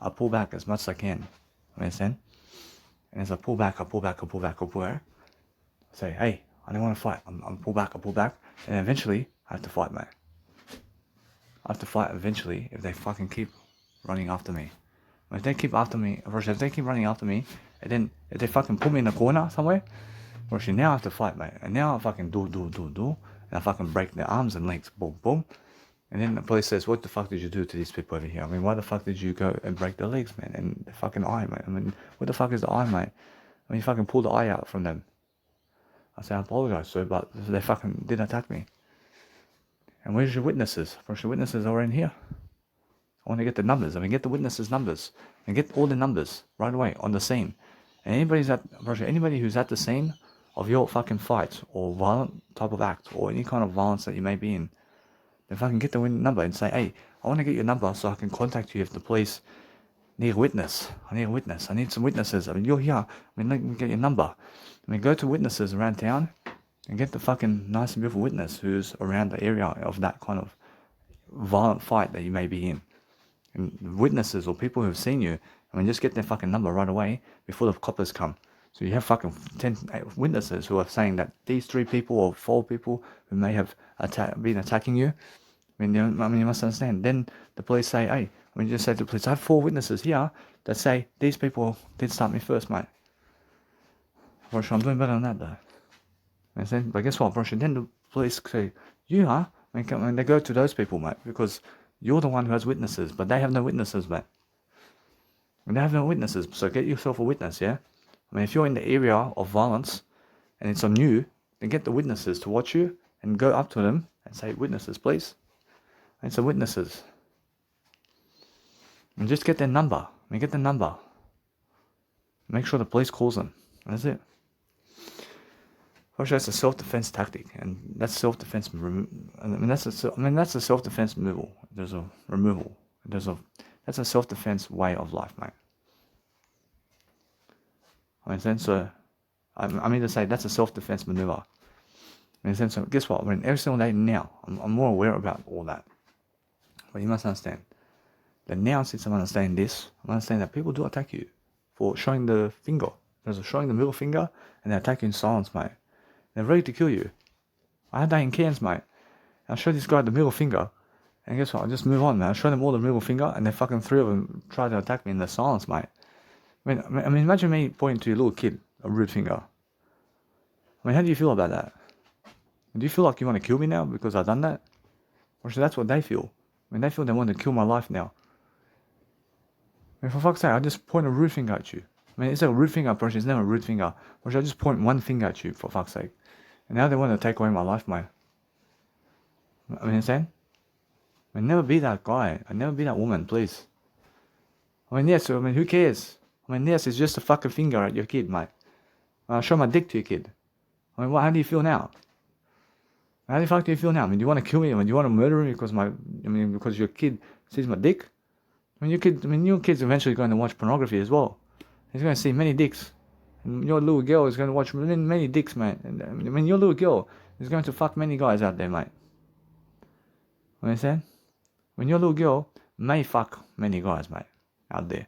I pull back as much as I can. Understand? And as I pull back. I say, hey, I don't want to fight. I pull back. And eventually, I have to fight, mate. I have to fight eventually if they fucking keep running after me. If they keep running after me, and then if they fucking put me in a corner somewhere, now I have to fight, mate. And now I fucking do. And I fucking break their arms and legs. Boom, boom. And then the police says, what the fuck did you do to these people over here? I mean, why the fuck did you go and break their legs, man? And the fucking eye, mate. I mean, what the fuck is the eye, mate? I mean, you fucking pulled the eye out from them. I say, I apologize, sir, but they fucking did attack me. And where's your witnesses? Of the witnesses are in here. I want to get the numbers. Get the witnesses' numbers. And get all the numbers right away on the scene. And anybody who's at the scene of your fucking fight or violent type of act or any kind of violence that you may be in, then fucking get the number and say, hey, I want to get your number so I can contact you if the police need a witness. I need some witnesses. You're here. Let me get your number. Go to witnesses around town and get the fucking nice and beautiful witness who's around the area of that kind of violent fight that you may be in. And witnesses or people who have seen you, just get their fucking number right away before the coppers come. So you have fucking 10 witnesses who are saying that these 3 people or 4 people who may have been attacking you. You must understand. Then the police say, hey, you just say to the police, I have 4 witnesses here that say these people did start me first, mate. I'm doing better than that, though. But guess what, then the police say, you are? They go to those people, mate, because you're the one who has witnesses, but they have no witnesses, mate. They have no witnesses, so get yourself a witness, yeah? If you're in the area of violence and it's on you, then get the witnesses to watch you and go up to them and say, witnesses, please. And some witnesses. And just get their number. Get the number. Make sure the police calls them. That's it. That's a self-defense tactic, and that's self-defense. That's a self-defense removal. There's a removal. That's a self-defense way of life, mate. So I mean to say that's a self-defense maneuver. In a sense, so guess what? I mean, every single day now, I'm more aware about all that. But you must understand that now, since I'm understanding this, I'm understanding that people do attack you for showing the finger. There's showing the middle finger, and they attack you in silence, mate. They're ready to kill you. I had that in Cairns, mate. I showed this guy the middle finger, and guess what? I just move on, man. I showed them all the middle finger, and then fucking 3 of them tried to attack me in the silence, mate. I mean, imagine me pointing to your little kid a rude finger. I mean, how do you feel about that? Do you feel like you want to kill me now because I've done that? Or so that's what they feel. I mean, they feel they want to kill my life now. I mean, for fuck's sake, I just point a rude finger at you. I mean, it's a rude finger, but it's never a rude finger. Or should I just point one finger at you, for fuck's sake? And now they want to take away my life, mate. I mean, understand? I mean, never be that guy. I never be that woman, please. I mean, yes, I mean, who cares? I mean, yes, it's just a fucking finger at your kid, mate. I'll show my dick to your kid. I mean, how do you feel now? How the fuck do you feel now? I mean, do you want to kill me? I mean, do you want to murder me because your kid sees my dick? I mean, your kid's eventually going to watch pornography as well. He's going to see many dicks. And your little girl is going to watch many dicks, mate. And, I mean, your little girl is going to fuck many guys out there, mate. Understand? When your little girl may fuck many guys, mate, out there.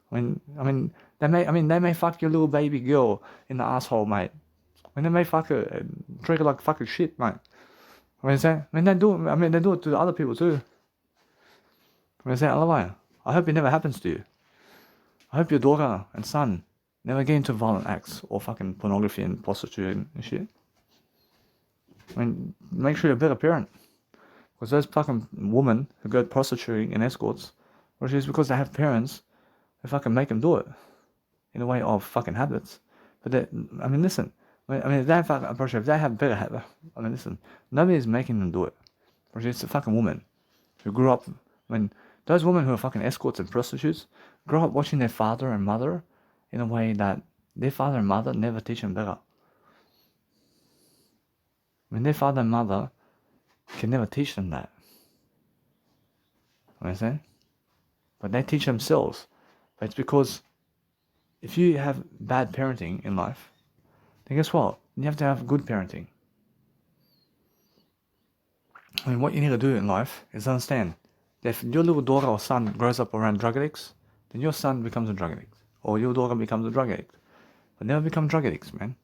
They may fuck your little baby girl in the asshole, mate. When they may fuck her and treat her like fucking shit, mate. They do it to other people too. I hope it never happens to you. I hope your daughter and son never get into violent acts or fucking pornography and prostitution and shit. I mean, make sure you're a better parent. Because those fucking women who go prostituting and escorts, or it's because they have parents who fucking make them do it. In a way of fucking habits. But listen. If they have better habits, listen. Nobody's making them do it. It's a fucking woman who grew up, those women who are fucking escorts and prostitutes grow up watching their father and mother in a way that their father and mother never teach them better. Their father and mother can never teach them that. Understand? But they teach themselves. But it's because if you have bad parenting in life, then guess what? You have to have good parenting. What you need to do in life is understand that if your little daughter or son grows up around drug addicts, then your son becomes a drug addict. Or your daughter becomes a drug addict. But never become drug addicts, man.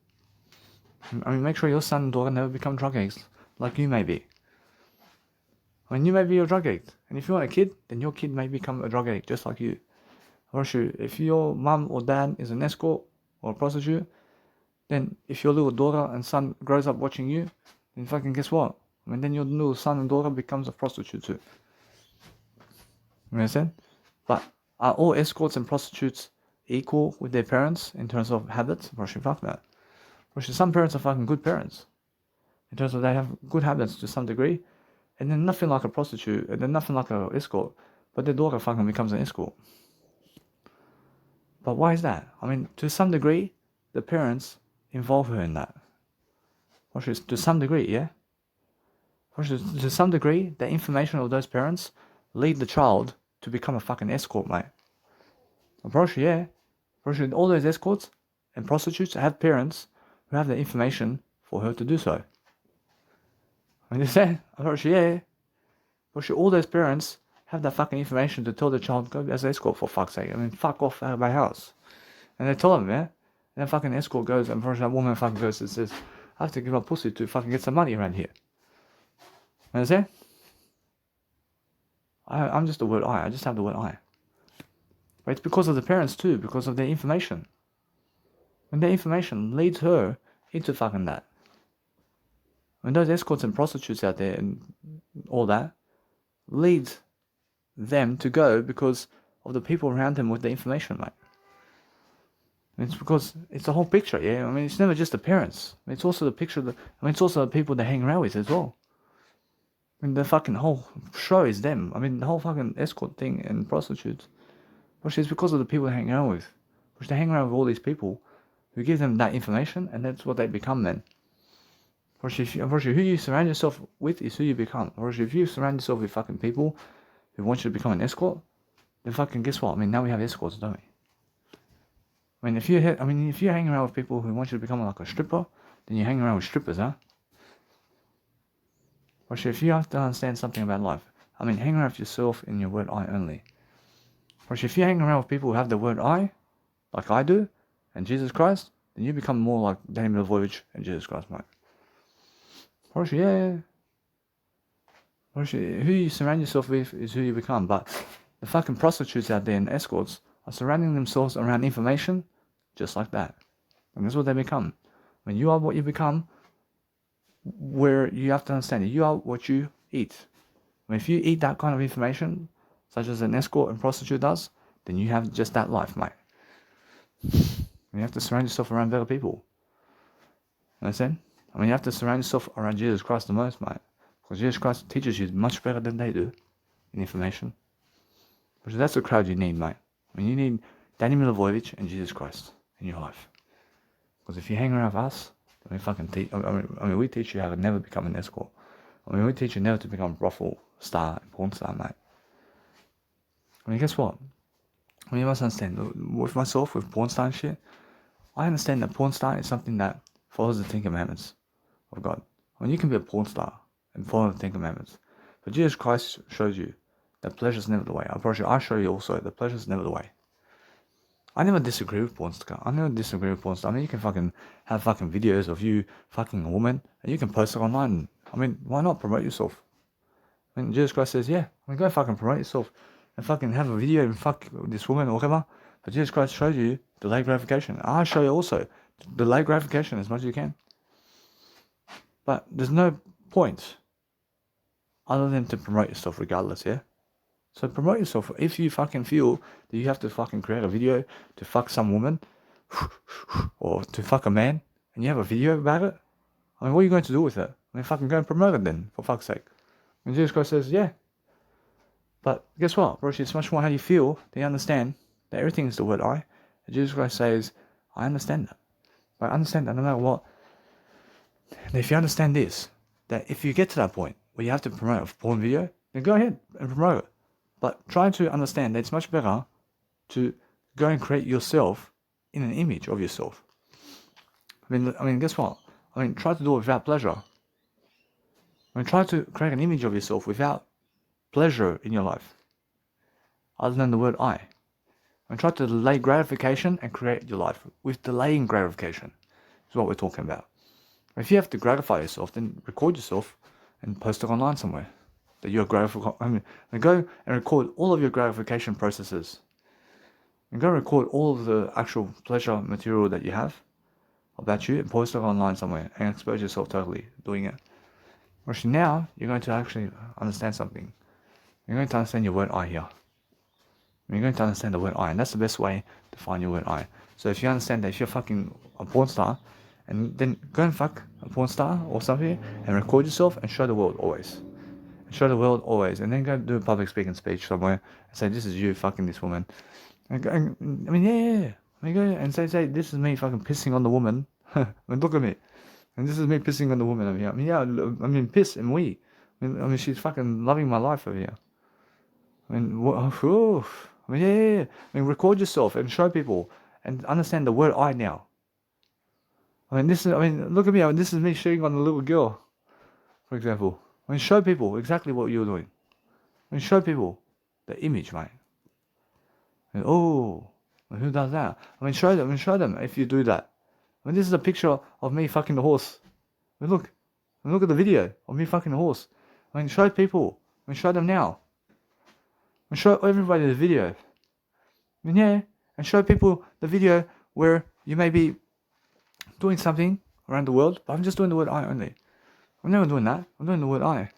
Make sure your son and daughter never become drug addicts like you may be. You may be a drug addict. And if you want a kid, then your kid may become a drug addict just like you. Or if your mum or dad is an escort or a prostitute, then if your little daughter and son grows up watching you, then fucking guess what? Then your little son and daughter becomes a prostitute too. You understand? But are all escorts and prostitutes equal with their parents in terms of habits? Fuck that. Some parents are fucking good parents. In terms of they have good habits to some degree, and then nothing like a prostitute, and then nothing like an escort, but their daughter fucking becomes an escort. But why is that? To some degree, the parents involve her in that. To some degree, yeah? To some degree, the information of those parents lead the child to become a fucking escort, mate. Yeah. All those escorts and prostitutes have parents who have the information for her to do so. Understand? Yeah. All those parents have that fucking information to tell the child, go as an escort for fuck's sake. Fuck off out of my house. And they tell them, yeah? And then fucking escort goes, and that woman fucking goes and says, I have to give up pussy to fucking get some money around here. Understand? I'm just the word I just have the word I. But it's because of the parents too, because of their information. And their information leads her into fucking that. Those escorts and prostitutes out there and all that leads them to go because of the people around them with the information, mate. It's because it's the whole picture, yeah? It's never just the parents. It's also the picture it's also the people they hang around with as well. The fucking whole show is them. The whole fucking escort thing and prostitutes. It's because of the people they hang around with. They hang around with all these people who give them that information, and that's what they become then. Who you surround yourself with is who you become. If you surround yourself with fucking people who want you to become an escort, then fucking guess what? Now we have escorts, don't we? I mean, if you're hanging around with people who want you to become like a stripper, then you hang around with strippers, huh? Or if you have to understand something about life, I mean, hang around with yourself in your word I only. Or if you hang around with people who have the word I, like I do, and Jesus Christ, then you become more like Daniel Voyage and Jesus Christ, mate. Or yeah. Or who you surround yourself with is who you become. But the fucking prostitutes out there and escorts are surrounding themselves around information just like that. And that's what they become. When you are what you become, where you have to understand it, you are what you eat. When if you eat that kind of information, such as an escort and prostitute does, then you have just that life, mate. You have to surround yourself around better people. Understand? I mean, you have to surround yourself around Jesus Christ the most, mate. Because Jesus Christ teaches you much better than they do in information. Because that's the crowd you need, mate. I mean, you need Danny Milivojevic and Jesus Christ in your life. Because if you hang around with us, then we fucking teach. I mean, we teach you how to never become an escort. I mean, we teach you never to become a brothel star and porn star, mate. I mean, guess what? I mean, you must understand. With myself, with porn star and shit, I understand that porn star is something that follows the 10 Commandments of God. I mean, you can be a porn star and follow the 10 Commandments. But Jesus Christ shows you that pleasure is never the way. I show you also that pleasure is never the way. I never disagree with porn star. I mean, you can fucking have fucking videos of you fucking a woman and you can post it online. I mean, why not promote yourself? I mean, Jesus Christ says, yeah, I mean, go fucking promote yourself and fucking have a video and fuck this woman or whatever. But Jesus Christ shows you delayed gratification. I show you also delayed gratification as much as you can. But there's no point other than to promote yourself regardless, yeah? So promote yourself. If you fucking feel that you have to fucking create a video to fuck some woman or to fuck a man and you have a video about it, I mean, what are you going to do with it? I mean, fucking go and promote it then, for fuck's sake. And Jesus Christ says, yeah. But guess what, Roshi? It's much more how you feel that you understand that everything is the word I. And Jesus Christ says, I understand that. But I understand that no matter what. And if you understand this, that if you get to that point where you have to promote a porn video, then go ahead and promote it. But try to understand that it's much better to go and create yourself in an image of yourself. I mean, guess what? I mean, try to do it without pleasure. I mean, try to create an image of yourself without pleasure in your life, other than the word I. And try to delay gratification and create your life with delaying gratification. Is what we're talking about. If you have to gratify yourself, then record yourself and post it online somewhere. That you're gratified. I mean, go and record all of your gratification processes. And go record all of the actual pleasure material that you have about you and post it online somewhere and expose yourself totally doing it. Actually, now you're going to actually understand something. You're going to understand your word I here. You're going to understand the word I, and that's the best way to find your word I. So if you understand that if you're fucking a porn star, and then go and fuck a porn star or something and record yourself and show the world always. Show the world always. And then go do a public speaking speech somewhere and say, this is you fucking this woman. And I mean, yeah. I mean, go and say, this is me fucking pissing on the woman. I mean, look at me. And this is me pissing on the woman over here. I mean, yeah, I mean, piss and we. I mean, she's fucking loving my life over here. I mean, I mean, yeah. I mean, record yourself and show people and understand the word I now. I mean, look at me. I mean, this is me shitting on a little girl, for example. I mean, show people exactly what you're doing. I mean, show people the image, mate. And, who does that? I mean, show them if you do that. I mean, this is a picture of me fucking the horse. I mean, look at the video of me fucking the horse. I mean, show people. I mean, show them now. And show everybody the video. I mean, yeah, and show people the video where you may be doing something around the world, but I'm just doing the word I only. I'm never doing that. I'm doing the word I.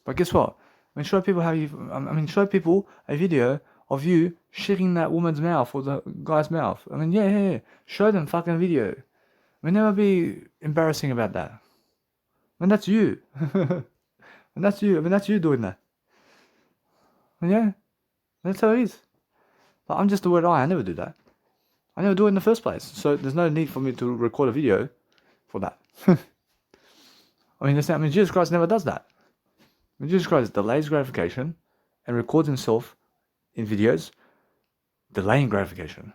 But guess what? I mean, show show people a video of you shitting that woman's mouth or the guy's mouth. I mean, yeah. Show them fucking video. I mean, never be embarrassing about that. I mean, that's you. And that's you. I mean, that's you doing that. And yeah, that's how it is. But I'm just the word I never do that. I never do it in the first place. So there's no need for me to record a video for that. I mean, Jesus Christ never does that. I mean, Jesus Christ delays gratification and records himself in videos delaying gratification.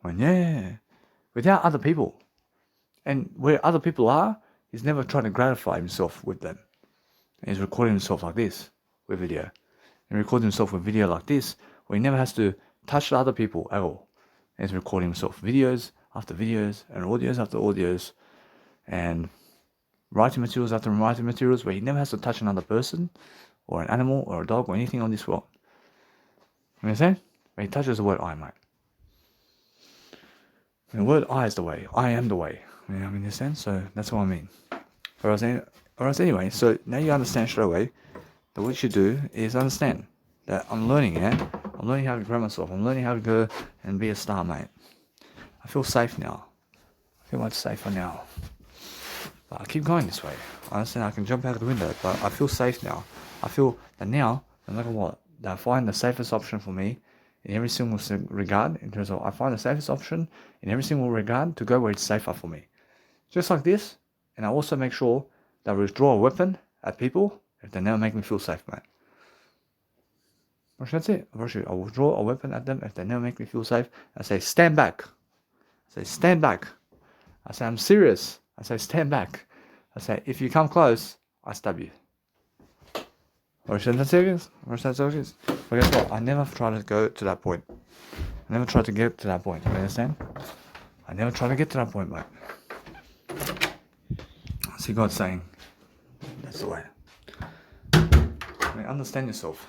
Without other people. And where other people are, he's never trying to gratify himself with them. And he's recording himself like this with video. And recording himself with video like this, where he never has to touch the other people at all. And he's recording himself videos after videos and audios after audios and writing materials after writing materials where he never has to touch another person or an animal or a dog or anything on this world. You understand? When he touches the word I, mate. And the word I is the way. I am the way. You know what I mean? So that's what I mean. Or else anyway, so now you understand straight away that what you do is understand that I'm learning, I'm learning how to grow myself. I'm learning how to go and be a star, mate. I feel safe now. I feel much safer now. But I keep going this way. I understand I can jump out of the window, but I feel safe now. I feel that now, no matter what, that I find the safest option for me in every single regard, in terms of I find the safest option in every single regard to go where it's safer for me. Just like this, and I also make sure that I withdraw a weapon at people if they never make me feel safe, mate. That's it. I withdraw a weapon at them if they never make me feel safe. I say, stand back. I say, stand back. I say, I'm serious. I say, stand back. I say, if you come close, I stab you. Or guess what? I never try to go to that point. I never try to get to that point. You understand? I never try to get to that point, mate. See God saying, that's the way. I mean, understand yourself.